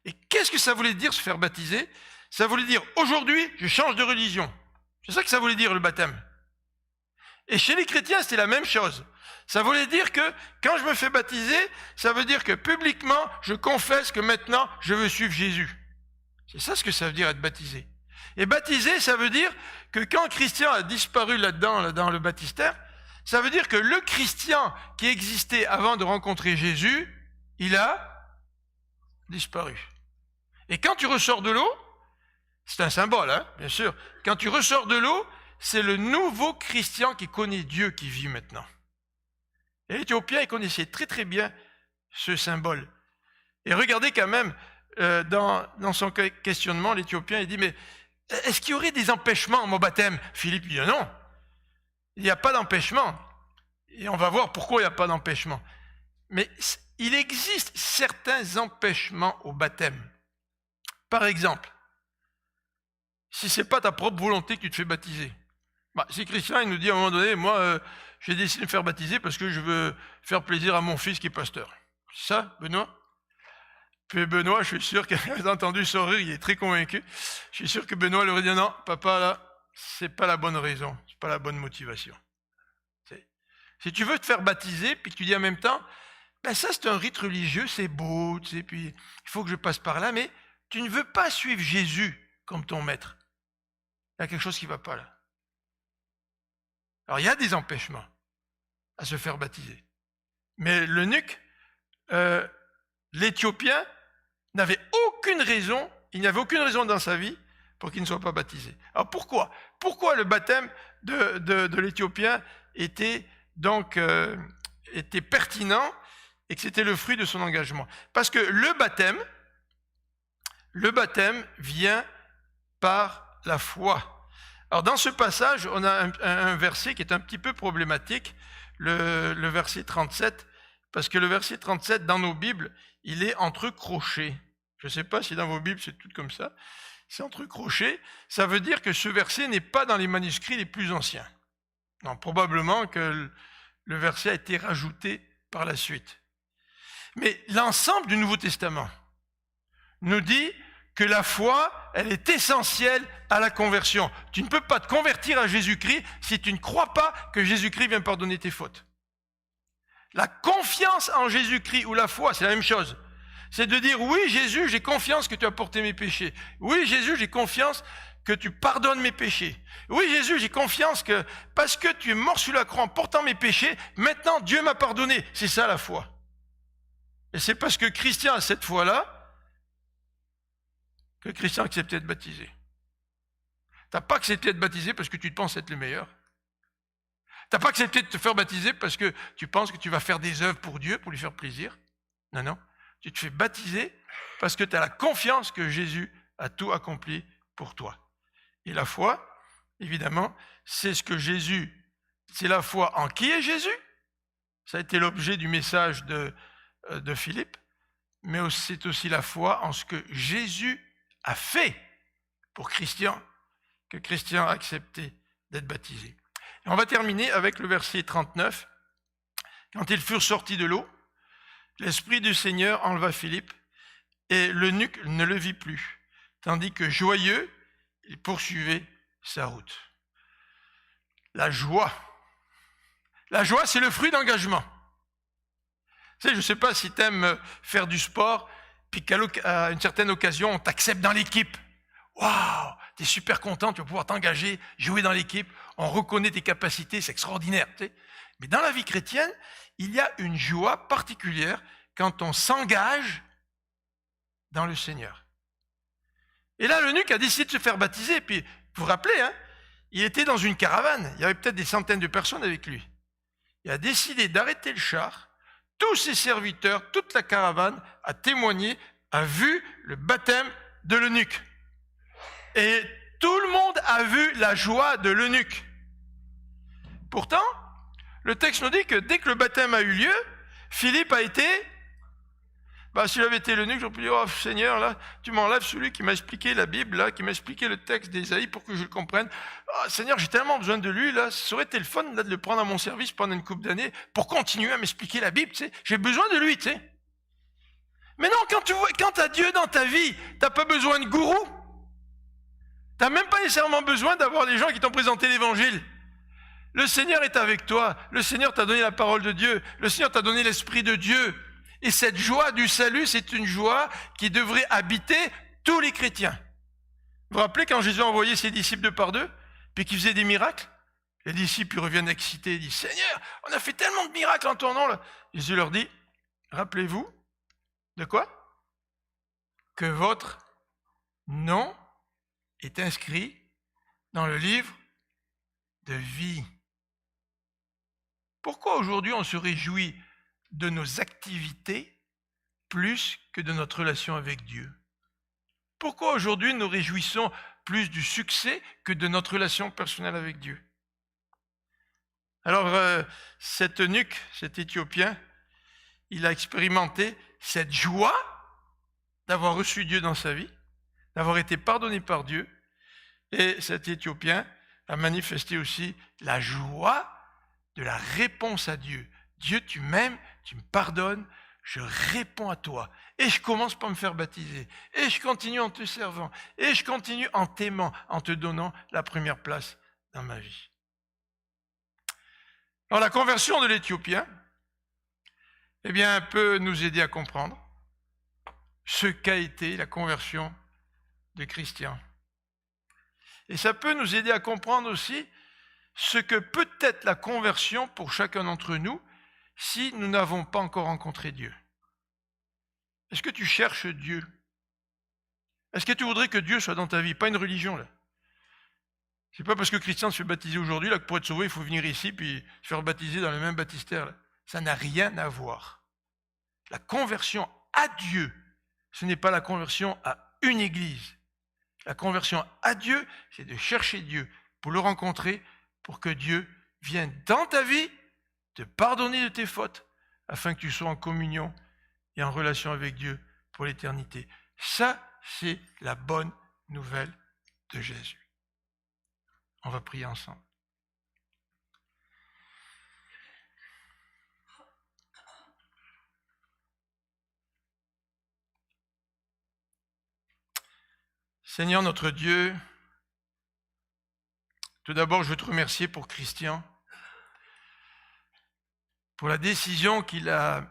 Et qu'est-ce que ça voulait dire se faire baptiser? Ça voulait dire, aujourd'hui, je change de religion. C'est ça que ça voulait dire, le baptême. Et chez les chrétiens, c'était la même chose. Ça voulait dire que quand je me fais baptiser, ça veut dire que publiquement, je confesse que maintenant, je veux suivre Jésus. C'est ça ce que ça veut dire être baptisé. Et baptisé, ça veut dire que quand Christian a disparu là-dedans, dans le baptistère, ça veut dire que le Christian qui existait avant de rencontrer Jésus, il a disparu. Et quand tu ressors de l'eau, c'est un symbole, bien sûr. Quand tu ressors de l'eau, c'est le nouveau Christian qui connaît Dieu qui vit maintenant. Et l'Éthiopien, il connaissait très très bien ce symbole. Et regardez quand même, dans son questionnement, l'Éthiopien, il dit, mais est-ce qu'il y aurait des empêchements à mon baptême? Philippe dit, non, il n'y a pas d'empêchement. Et on va voir pourquoi il n'y a pas d'empêchement. Mais il existe certains empêchements au baptême. Par exemple, si ce n'est pas ta propre volonté que tu te fais baptiser. Si Christian il nous dit à un moment donné, moi j'ai décidé de me faire baptiser parce que je veux faire plaisir à mon fils qui est pasteur. C'est ça, Benoît? Puis Benoît, je suis sûr que vous avez entendu son rire, il est très convaincu. Je suis sûr que Benoît lui aurait dit non, papa, là, c'est pas la bonne raison, c'est pas la bonne motivation. Si tu veux te faire baptiser, puis que tu dis en même temps, ben ça c'est un rite religieux, c'est beau, tu sais, puis il faut que je passe par là, mais tu ne veux pas suivre Jésus comme ton maître. Il y a quelque chose qui ne va pas là. Alors il y a des empêchements à se faire baptiser. Mais l'eunuque, l'Éthiopien, n'avait aucune raison, il n'y avait aucune raison dans sa vie pour qu'il ne soit pas baptisé. Alors pourquoi? Pourquoi le baptême de l'Éthiopien était donc était pertinent et que c'était le fruit de son engagement? Parce que le baptême vient par la foi. Alors dans ce passage, on a un verset qui est un petit peu problématique, le verset 37, parce que le verset 37 dans nos Bibles, il est entre crochets. Je ne sais pas si dans vos Bibles c'est tout comme ça, c'est entre crochets. Ça veut dire que ce verset n'est pas dans les manuscrits les plus anciens. Non, probablement que le verset a été rajouté par la suite. Mais l'ensemble du Nouveau Testament nous dit que la foi, elle est essentielle à la conversion. Tu ne peux pas te convertir à Jésus-Christ si tu ne crois pas que Jésus-Christ vient pardonner tes fautes. La confiance en Jésus-Christ ou la foi, c'est la même chose. C'est de dire, oui Jésus, j'ai confiance que tu as porté mes péchés. Oui Jésus, j'ai confiance que tu pardonnes mes péchés. Oui Jésus, j'ai confiance que parce que tu es mort sur la croix en portant mes péchés, maintenant Dieu m'a pardonné. C'est ça la foi. Et c'est parce que Christian a cette foi-là que Christian a accepté d'être baptisé. Tu n'as pas accepté d'être baptisé parce que tu te penses être le meilleur. Tu n'as pas accepté de te faire baptiser parce que tu penses que tu vas faire des œuvres pour Dieu, pour lui faire plaisir. Non, non. Tu te fais baptiser parce que tu as la confiance que Jésus a tout accompli pour toi. Et la foi, évidemment, c'est ce que Jésus, c'est la foi en qui est Jésus. Ça a été l'objet du message de Philippe. Mais c'est aussi la foi en ce que Jésus a fait pour Christian, que Christian a accepté d'être baptisé. Et on va terminer avec le verset 39 Quand ils furent sortis de l'eau, l'Esprit du Seigneur enleva Philippe, et l'eunuque ne le vit plus, tandis que joyeux, il poursuivait sa route. La joie. La joie, c'est le fruit d'engagement. Tu sais, je ne sais pas si tu aimes faire du sport, puis qu'à une certaine occasion, on t'accepte dans l'équipe. Waouh, tu es super content, tu vas pouvoir t'engager, jouer dans l'équipe, on reconnaît tes capacités, c'est extraordinaire. Tu sais. Mais dans la vie chrétienne, il y a une joie particulière quand on s'engage dans le Seigneur. Et là, l'eunuque a décidé de se faire baptiser. Et puis, vous vous rappelez, hein, il était dans une caravane. Il y avait peut-être des centaines de personnes avec lui. Il a décidé d'arrêter le char. Tous ses serviteurs, toute la caravane a témoigné, a vu le baptême de l'eunuque. Et tout le monde a vu la joie de l'eunuque. Pourtant, le texte nous dit que dès que le baptême a eu lieu, Philippe a été... s'il avait été l'eunuque, j'aurais pu dire, oh Seigneur, là, tu m'enlèves celui qui m'a expliqué la Bible, là, qui m'a expliqué le texte d'Ésaïe pour que je le comprenne. Oh, Seigneur, j'ai tellement besoin de lui, là, ça aurait été le fun là, de le prendre à mon service pendant une couple d'années pour continuer à m'expliquer la Bible, tu sais. J'ai besoin de lui, tu sais. Mais non, quand tu as Dieu dans ta vie, t'as pas besoin de gourou. T'as même pas nécessairement besoin d'avoir des gens qui t'ont présenté l'évangile. Le Seigneur est avec toi. Le Seigneur t'a donné la parole de Dieu. Le Seigneur t'a donné l'Esprit de Dieu. Et cette joie du salut, c'est une joie qui devrait habiter tous les chrétiens. Vous vous rappelez quand Jésus a envoyé ses disciples 2 par 2, puis qu'ils faisaient des miracles? Les disciples ils reviennent excités et disent, Seigneur, on a fait tellement de miracles en ton nom. Là. Jésus leur dit, rappelez-vous de quoi? Que votre nom est inscrit dans le livre de vie. Pourquoi aujourd'hui on se réjouit de nos activités plus que de notre relation avec Dieu? Pourquoi aujourd'hui nous réjouissons plus du succès que de notre relation personnelle avec Dieu? Alors, cet eunuque, cet Éthiopien, il a expérimenté cette joie d'avoir reçu Dieu dans sa vie, d'avoir été pardonné par Dieu, et cet Éthiopien a manifesté aussi la joie de la réponse à Dieu. Dieu, tu m'aimes, tu me pardonnes, je réponds à toi. Et je commence par me faire baptiser. Et je continue en te servant. Et je continue en t'aimant, en te donnant la première place dans ma vie. Alors la conversion de l'Éthiopien, eh bien, peut nous aider à comprendre ce qu'a été la conversion de Christian. Et ça peut nous aider à comprendre aussi ce que peut être la conversion pour chacun d'entre nous si nous n'avons pas encore rencontré Dieu. Est-ce que tu cherches Dieu? Est-ce que tu voudrais que Dieu soit dans ta vie? Pas une religion, là. C'est pas parce que Christian se fait baptiser aujourd'hui là, que pour être sauvé, il faut venir ici puis se faire baptiser dans le même baptistère. Là. Ça n'a rien à voir. La conversion à Dieu, ce n'est pas la conversion à une église. La conversion à Dieu, c'est de chercher Dieu pour le rencontrer, pour que Dieu vienne dans ta vie te pardonner de tes fautes, afin que tu sois en communion et en relation avec Dieu pour l'éternité. Ça, c'est la bonne nouvelle de Jésus. On va prier ensemble. Seigneur notre Dieu, tout d'abord je veux te remercier pour Christian, pour la décision qu'il a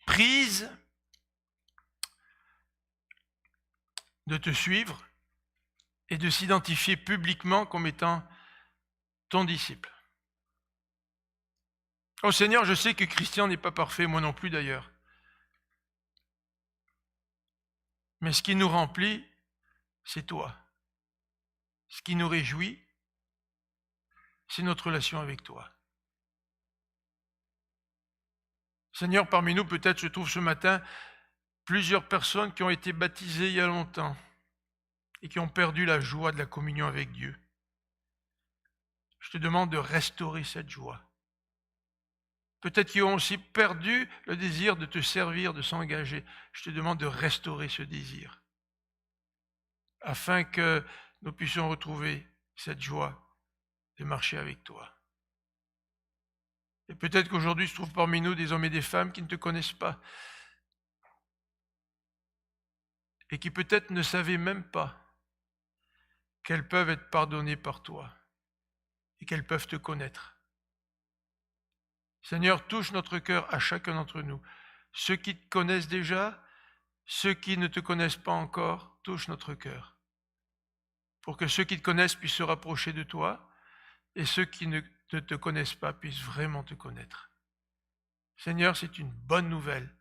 prise de te suivre et de s'identifier publiquement comme étant ton disciple. Oh Seigneur, je sais que Christian n'est pas parfait, moi non plus d'ailleurs. Mais ce qui nous remplit, c'est toi. Ce qui nous réjouit, c'est notre relation avec toi. Seigneur, parmi nous, peut-être se trouvent ce matin plusieurs personnes qui ont été baptisées il y a longtemps et qui ont perdu la joie de la communion avec Dieu. Je te demande de restaurer cette joie. Peut-être qu'ils ont aussi perdu le désir de te servir, de s'engager. Je te demande de restaurer ce désir, afin que nous puissions retrouver cette joie de marcher avec toi. Et peut-être qu'aujourd'hui se trouvent parmi nous des hommes et des femmes qui ne te connaissent pas et qui peut-être ne savaient même pas qu'elles peuvent être pardonnées par toi et qu'elles peuvent te connaître. Seigneur, touche notre cœur à chacun d'entre nous. Ceux qui te connaissent déjà, ceux qui ne te connaissent pas encore, touche notre cœur. Pour que ceux qui te connaissent puissent se rapprocher de toi et ceux qui ne te connaissent pas puissent vraiment te connaître. Seigneur, c'est une bonne nouvelle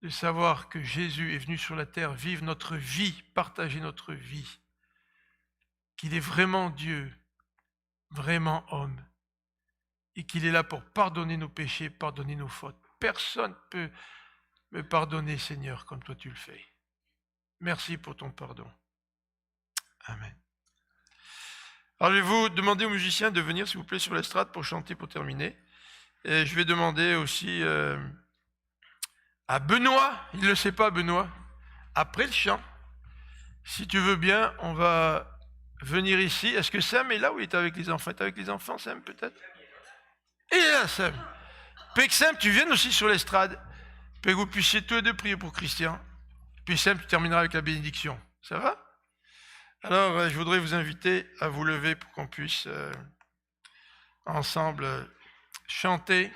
de savoir que Jésus est venu sur la terre vivre notre vie, partager notre vie, qu'il est vraiment Dieu, vraiment homme, et qu'il est là pour pardonner nos péchés, pardonner nos fautes. Personne ne peut me pardonner, Seigneur, comme toi tu le fais. Merci pour ton pardon. Amen. Alors je vais vous demander aux musiciens de venir, s'il vous plaît, sur l'estrade pour chanter, pour terminer. Et je vais demander aussi à Benoît, il ne le sait pas, Benoît, après le chant, si tu veux bien, on va venir ici. Est-ce que Sam est là ou il est avec les enfants? Il est avec les enfants, Sam, peut-être? Il est là, Sam. Puis que Sam, tu viennes aussi sur l'estrade. Puis que vous puissiez tous les deux prier pour Christian. Puis Sam, tu termineras avec la bénédiction. Ça va? Alors, je voudrais vous inviter à vous lever pour qu'on puisse ensemble chanter.